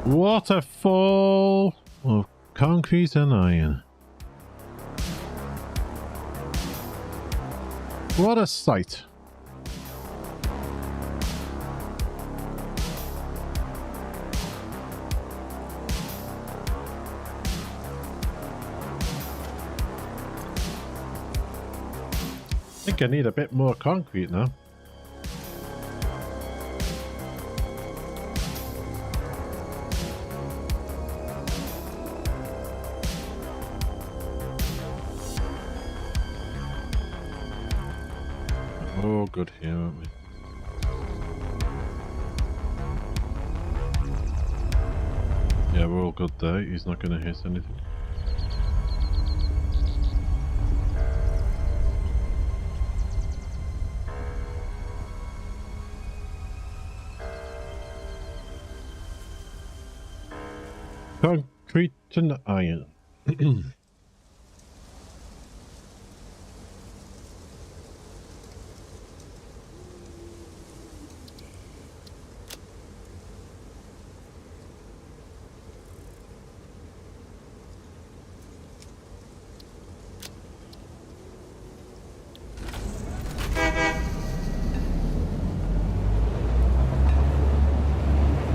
Waterfall of concrete and iron. What a sight. I think I need a bit more concrete now. Oh, good here, aren't we? Yeah, we're all good there. He's not going to hit anything. Concrete and iron.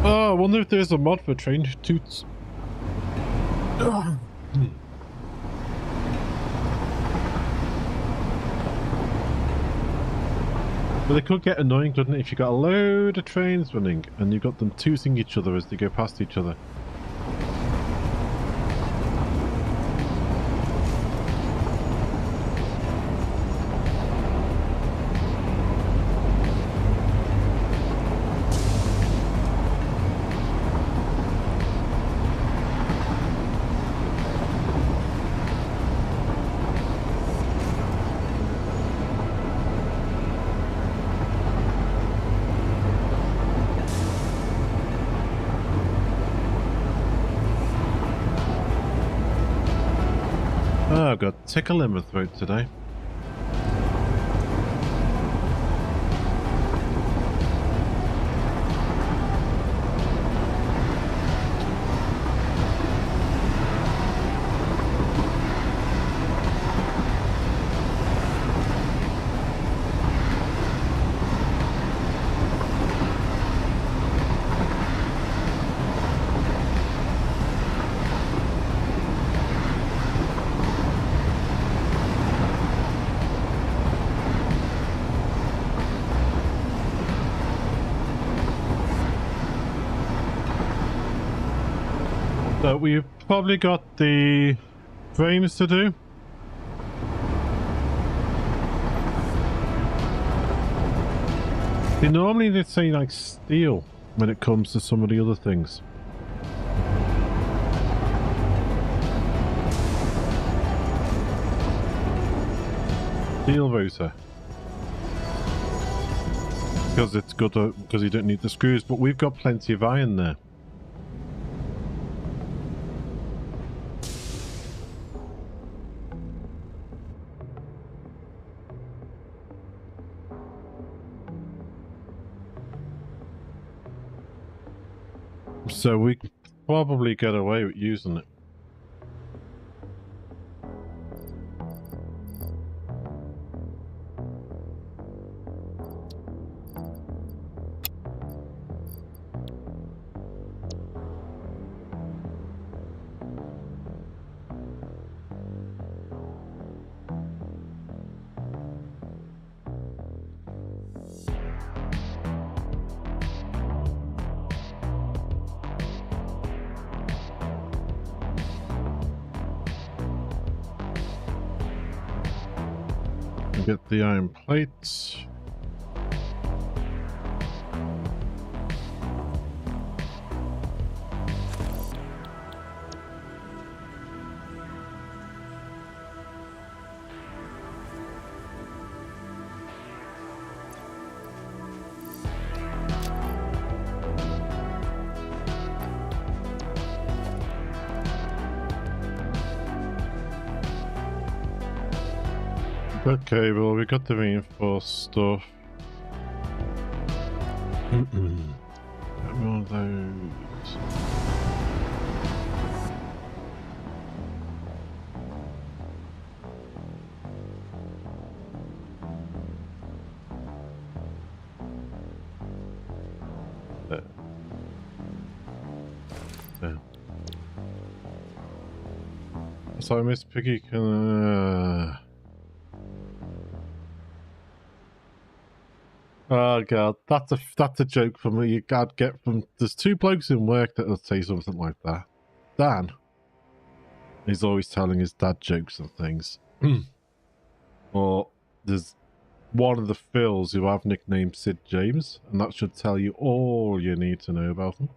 Oh, I wonder if there's a mod for train toots. But it could get annoying, couldn't it, if you got a load of trains running and you've got them tooting each other as they go past each other. Oh, I've got tickle in my throat today. So we've probably got the frames to do. Normally they say like steel when it comes to some of the other things. Steel rotor. Because it's good because you don't need the screws, but we've got plenty of iron there. So we could probably get away with using it. Get the iron plates. Okay, well, we got the reinforced stuff. One of those. There. There. So Miss Piggy can... Oh god, that's a joke for me. You can't get from... There's two blokes in work that'll say something like that. Dan. He's always telling his dad jokes and things. Or there's one of the Phils who have nicknamed Sid James, and that should tell you all you need to know about him.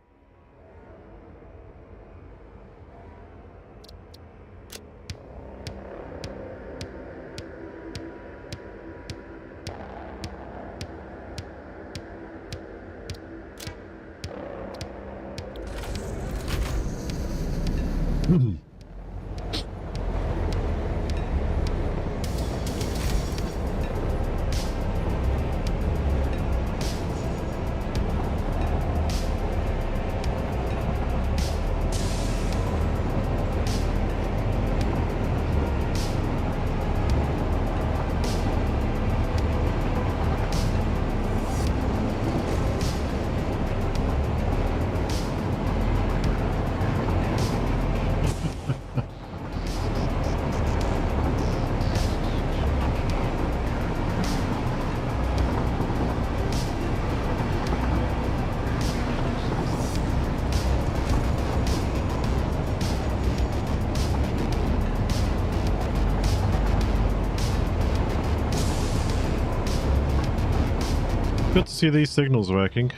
Good to see these signals working. So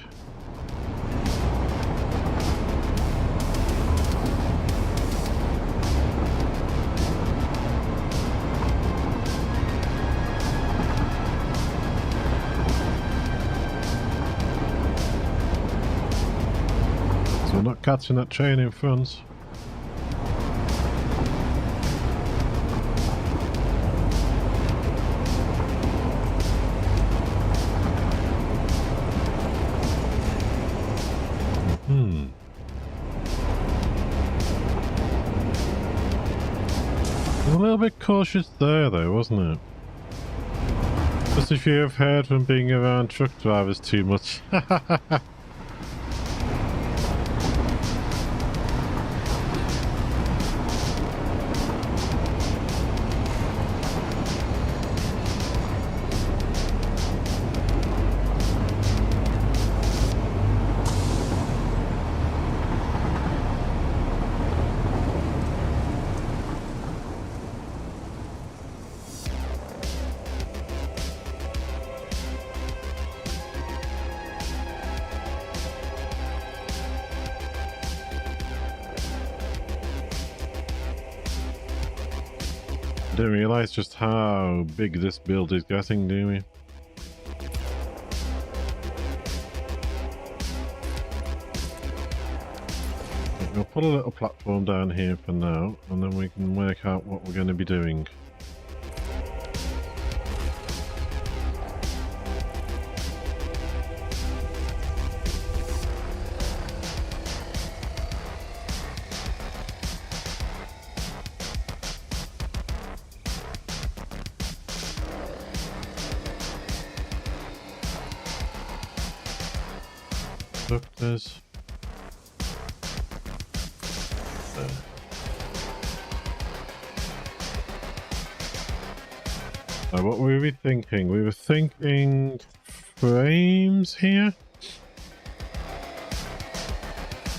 we're not catching that train in front. A little bit cautious there though, wasn't it? Just if you have heard from being around truck drivers too much. Didn't realise just how big this build is getting, do we? We'll put a little platform down here for now, and then we can work out what we're going to be doing. Doctors. There. So what were we thinking? We were thinking frames here.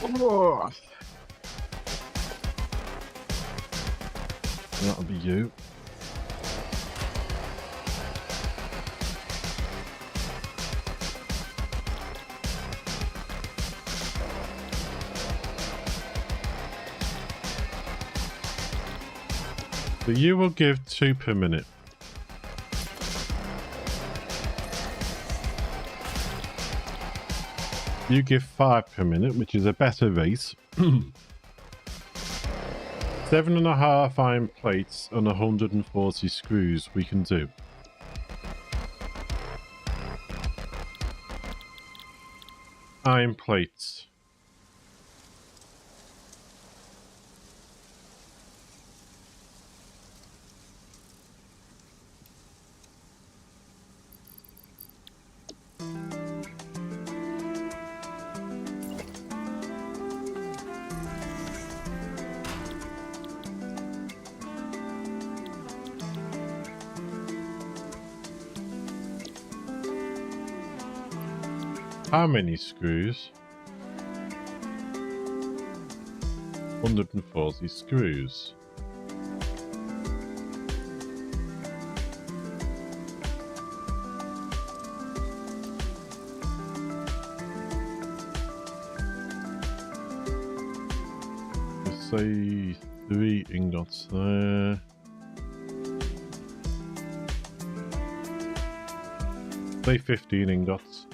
Oh. That'll be you. So you will give 2 per minute. You give 5 per minute, which is a better rate. 7.5 iron plates and 140 screws we can do. Iron plates. How many screws? 140 screws. Let's say 3 ingots there. Say 15 ingots.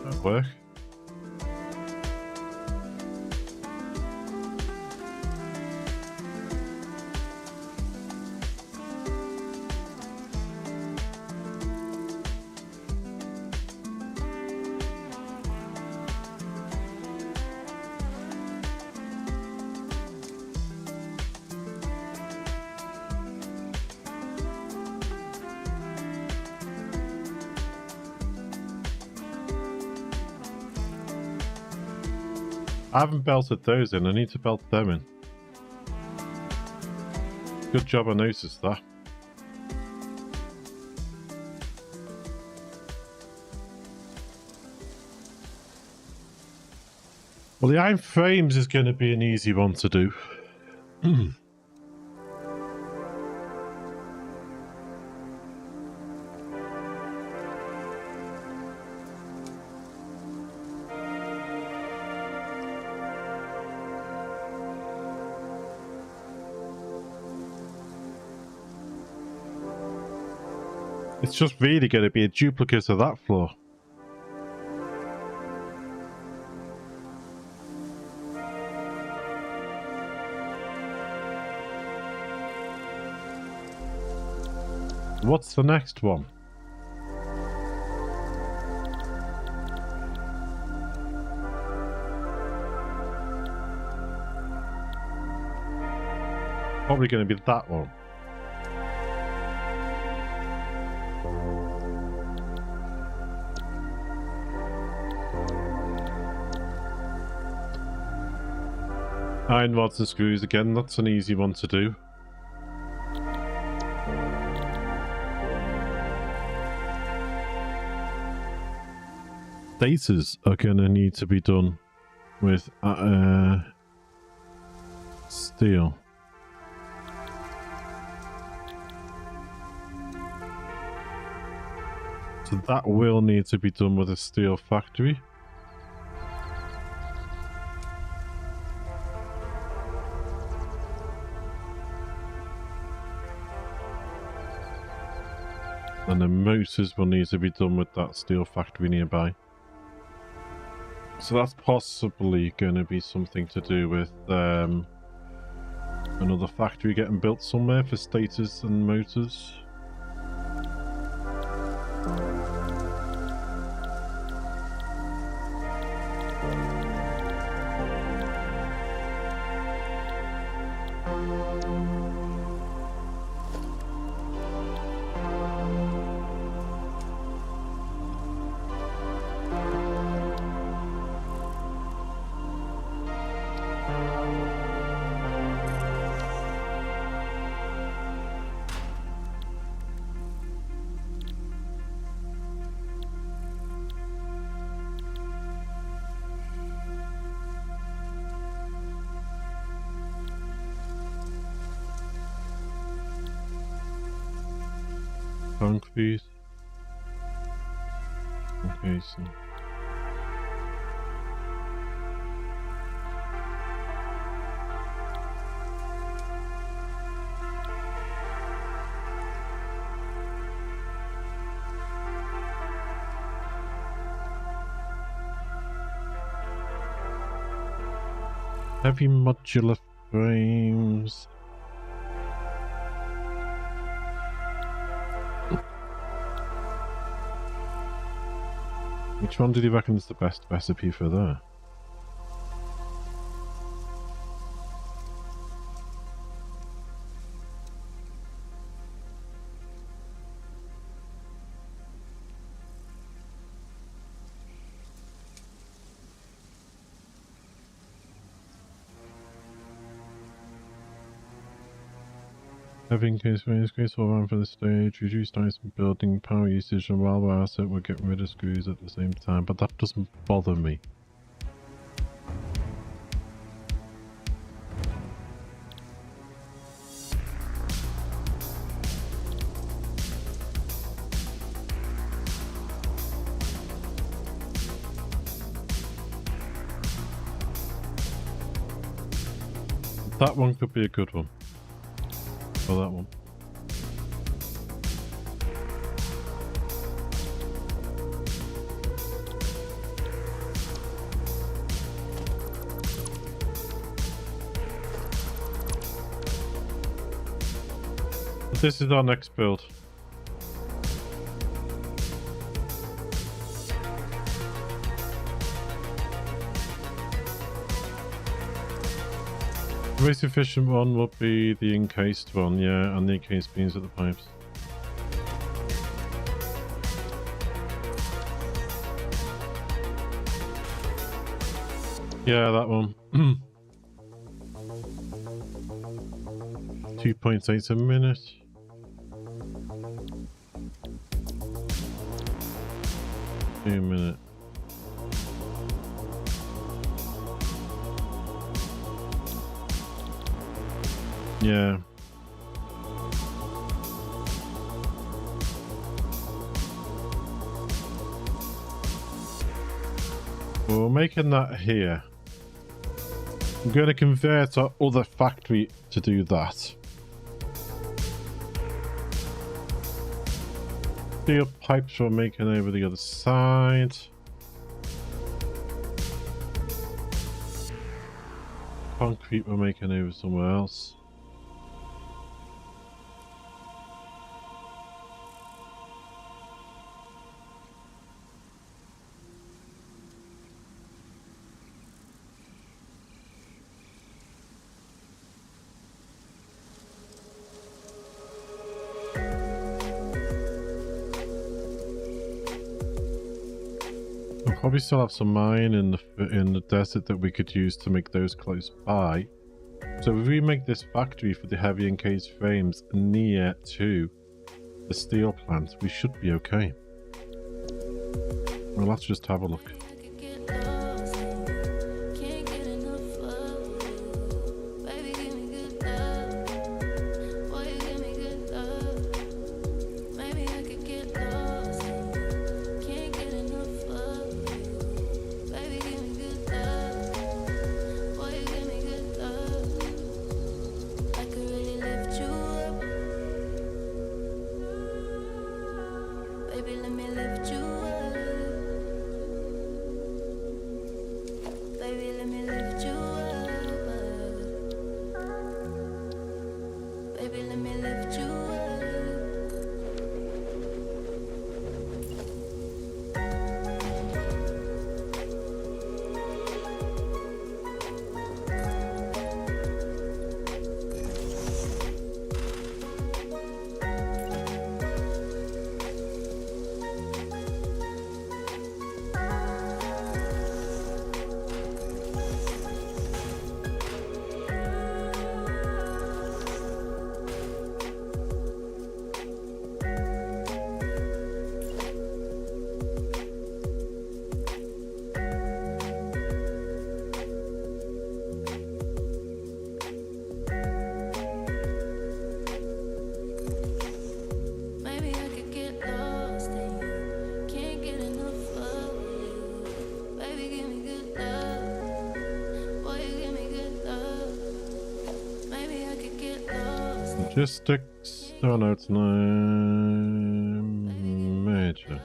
That work. I haven't belted those in, I need to belt them in. Good job I noticed that. Well, the iron frames is going to be an easy one to do. It's just really going to be a duplicate of that floor. What's the next one? Probably going to be that one. Iron rods and screws again, that's an easy one to do. Datas are going to need to be done with steel. So that will need to be done with a steel factory. And the motors will need to be done with that steel factory nearby. So that's possibly going to be something to do with another factory getting built somewhere for stators and motors. Concrete. Okay, so Heavy modular frames. Which one did you reckon is the best recipe for that? Having case frames, graceful run for the stage, reduce dice and building power usage, and while we're at it, we're getting rid of screws at the same time, but that doesn't bother me. That one could be a good one. Or that one. This is our next build. The most efficient one would be the encased one, yeah, and the encased beams at the pipes. Yeah, that one. 2.8 a minute. A minute. Yeah. We're making that here. I'm going to convert our other factory to do that. Steel pipes we're making over the other side. Concrete we're making over somewhere else. Probably still have some mine in the desert that we could use to make those close by. So if we make this factory for the heavy encased frames near to the steel plant, we should be okay. Well, let's just have a look. Logistics. Oh no, it's not major.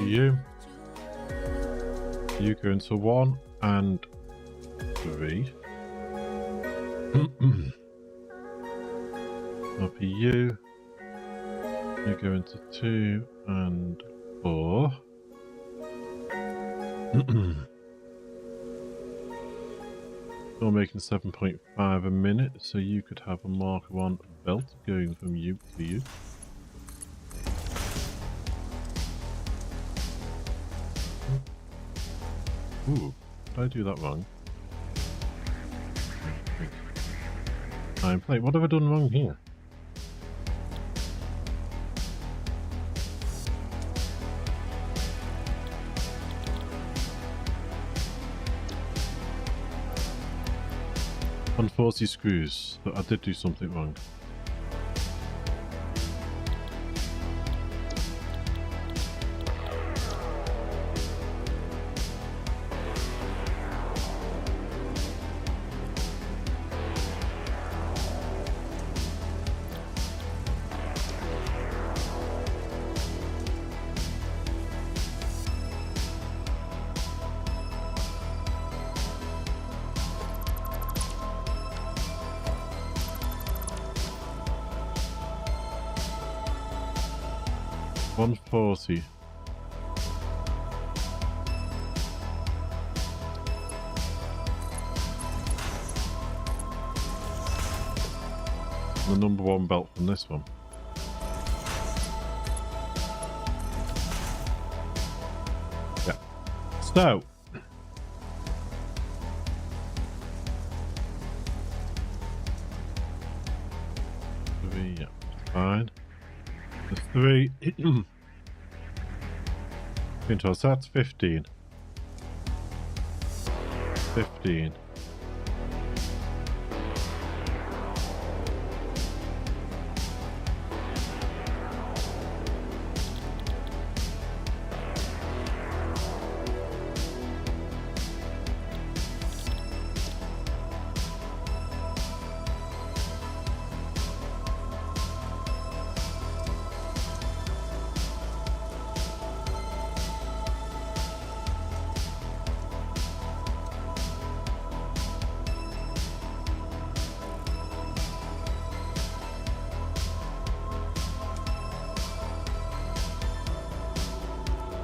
you. You go into 1 and 3. That'll be you. You go into 2 and 4. You're making 7.5 a minute, so you could have a Mark 1 belt going from you to you. Ooh, did I do that wrong? Time plate. What have I done wrong here? On 40 screws. I did do something wrong. $140. The number 1 belt from this one. Yeah. So. Yeah, fine. The 3 quintals, that's 15. 15.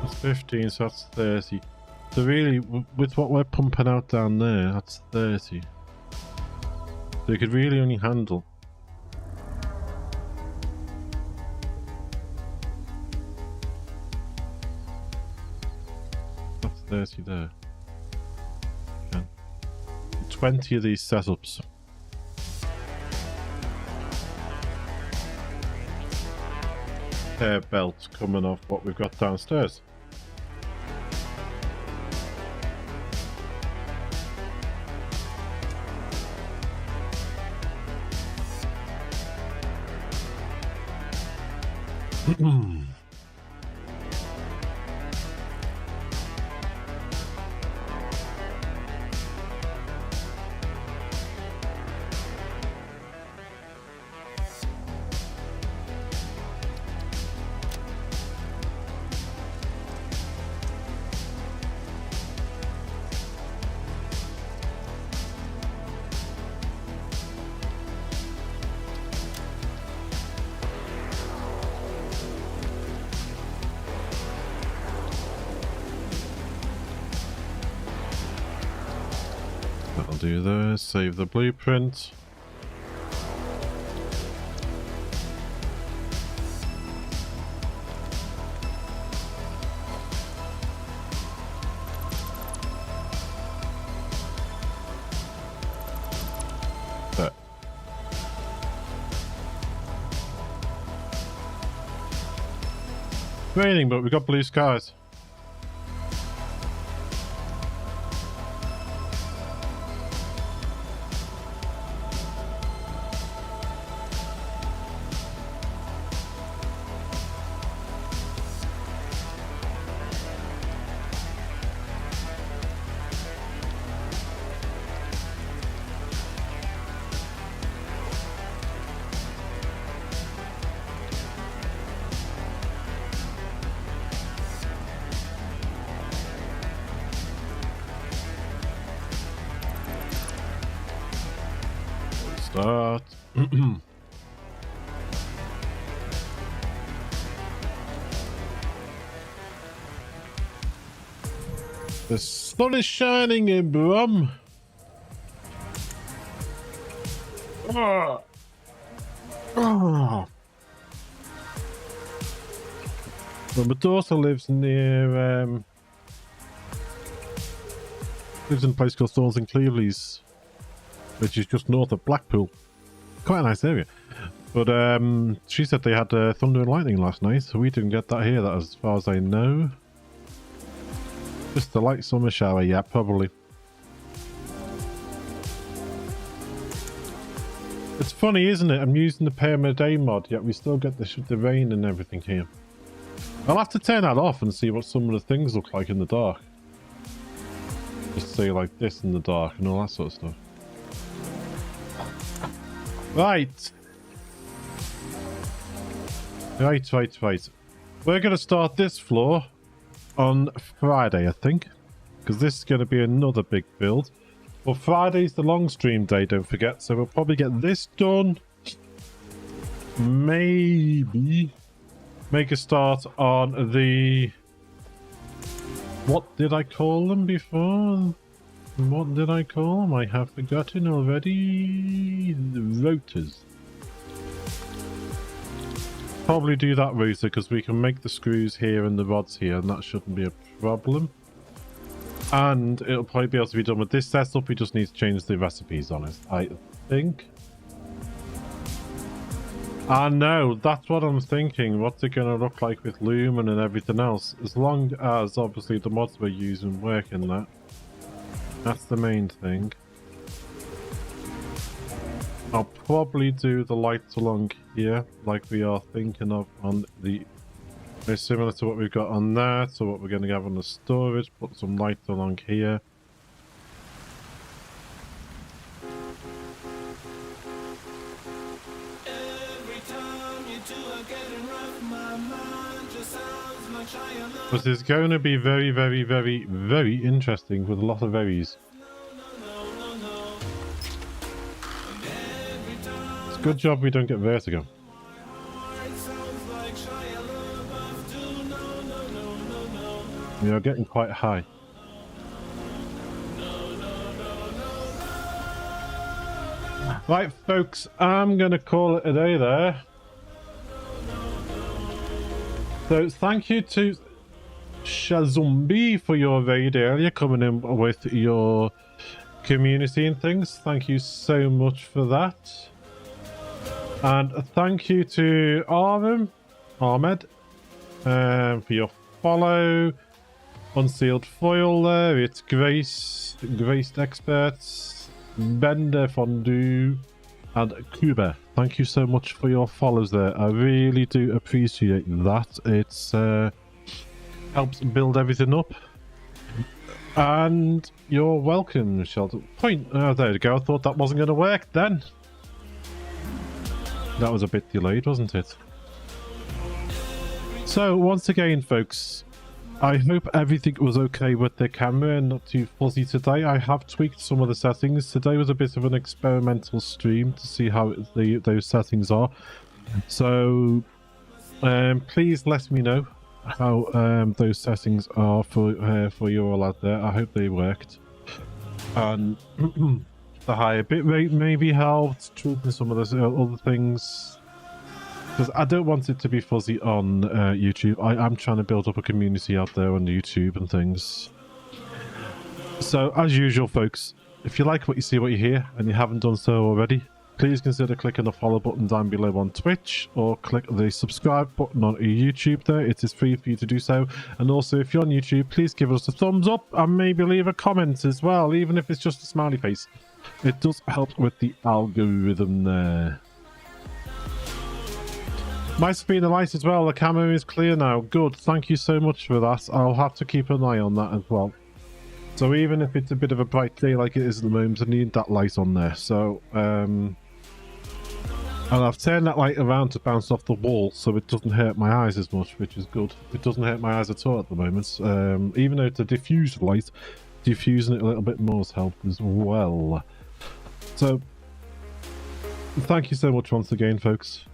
That's 15, so that's 30. So really, with what we're pumping out down there, that's 30. So you could really only handle. That's 30 there. Okay. 20 of these setups. Hair belt coming off what we've got downstairs. That'll do there, save the blueprint. There. Raining, but we've got blue skies. The sun is shining in Brum. Oh. Oh. Well, my daughter lives near lives in a place called Thorns and Clevelands, which is just north of Blackpool. Quite a nice area. But she said they had thunder and lightning last night, so we didn't get that here, that as far as I know. Just a light summer shower, yeah, probably. It's funny, isn't it? I'm using the permaday mod, yet we still get the rain and everything here. I'll have to turn that off and see what some of the things look like in the dark. Just say like this in the dark and all that sort of stuff. Right. Right. We're going to start this floor on Friday, I think. Because this is going to be another big build. Well, Friday's the long stream day, don't forget. So we'll probably get this done. Maybe make a start on the... What did I call them before? What did I call them? I have forgotten already. The rotors. Probably do that router because we can make the screws here and the rods here, and that shouldn't be a problem. And it'll probably be able to be done with this setup. We just need to change the recipes on it, I think. I know, that's what I'm thinking. What's it going to look like with Lumen and everything else? As long as, obviously, the mods we're using work in that. That's the main thing. I'll probably do the lights along here, like we are thinking of on the... Very similar to what we've got on there, so what we're going to have on the storage. Put some lights along here. But it's going to be very, very, very, very interesting with a lot of berries. It's a good job we don't get vertigo. We are getting quite high. Right, folks, I'm going to call it a day there. So thank you to Shazumbi for your raid earlier, coming in with your community and things. Thank you so much for that. And thank you to Ahmed, for your follow. Unsealed foil there. It's Grace, Graced Experts, Bender Fondue, and Cuba. Thank you so much for your follows there. I really do appreciate that. It's helps build everything up. And you're welcome, Sheldon. Point. Oh, there we go. I thought that wasn't going to work then. That was a bit delayed, wasn't it? So, once again, folks, I hope everything was okay with the camera and not too fuzzy today. I have tweaked some of the settings. Today was a bit of an experimental stream to see how those settings are. So please let me know how those settings are for you all out there. I hope they worked. And the higher bitrate maybe helped, tweaking some of those other things. Because I don't want it to be fuzzy on YouTube. I am trying to build up a community out there on YouTube and things. So, as usual, folks, if you like what you see, what you hear, and you haven't done so already, please consider clicking the follow button down below on Twitch, or click the subscribe button on YouTube there. It is free for you to do so. And also, if you're on YouTube, please give us a thumbs up and maybe leave a comment as well, even if it's just a smiley face. It does help with the algorithm there. My screen and light as well. The camera is clear now. Good. Thank you so much for that. I'll have to keep an eye on that as well. So even if it's a bit of a bright day like it is at the moment, I need that light on there. So, and I've turned that light around to bounce off the wall so it doesn't hurt my eyes as much, which is good. It doesn't hurt my eyes at all at the moment. Even though it's a diffused light, diffusing it a little bit more has helped as well. So, Thank you so much once again, folks.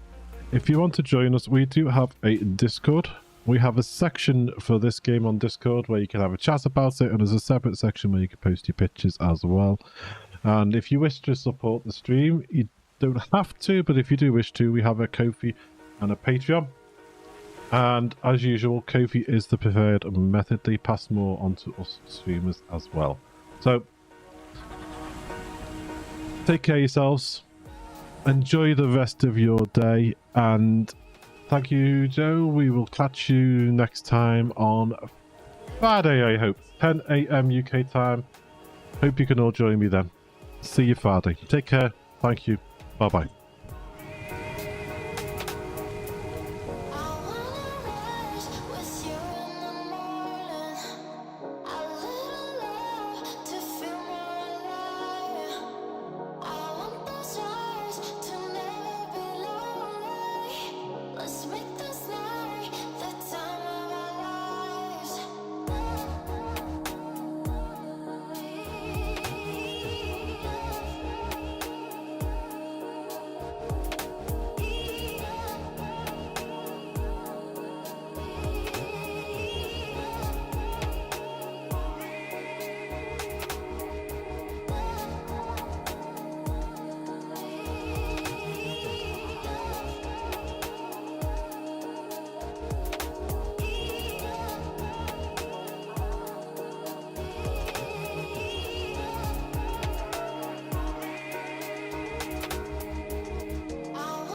If you want to join us, we do have a Discord. We have a section for this game on Discord where you can have a chat about it, and there's a separate section where you can post your pictures as well. And if you wish to support the stream, you don't have to, but if you do wish to, we have a Ko-fi and a Patreon. And as usual, Ko-fi is the preferred method. They pass more onto us streamers as well. So, take care of yourselves. Enjoy the rest of your day. And thank you, Joe. We will catch you next time on Friday, I hope. 10 AM UK time. Hope you can all join me then. See you Friday. Take care. Thank you. Bye-bye.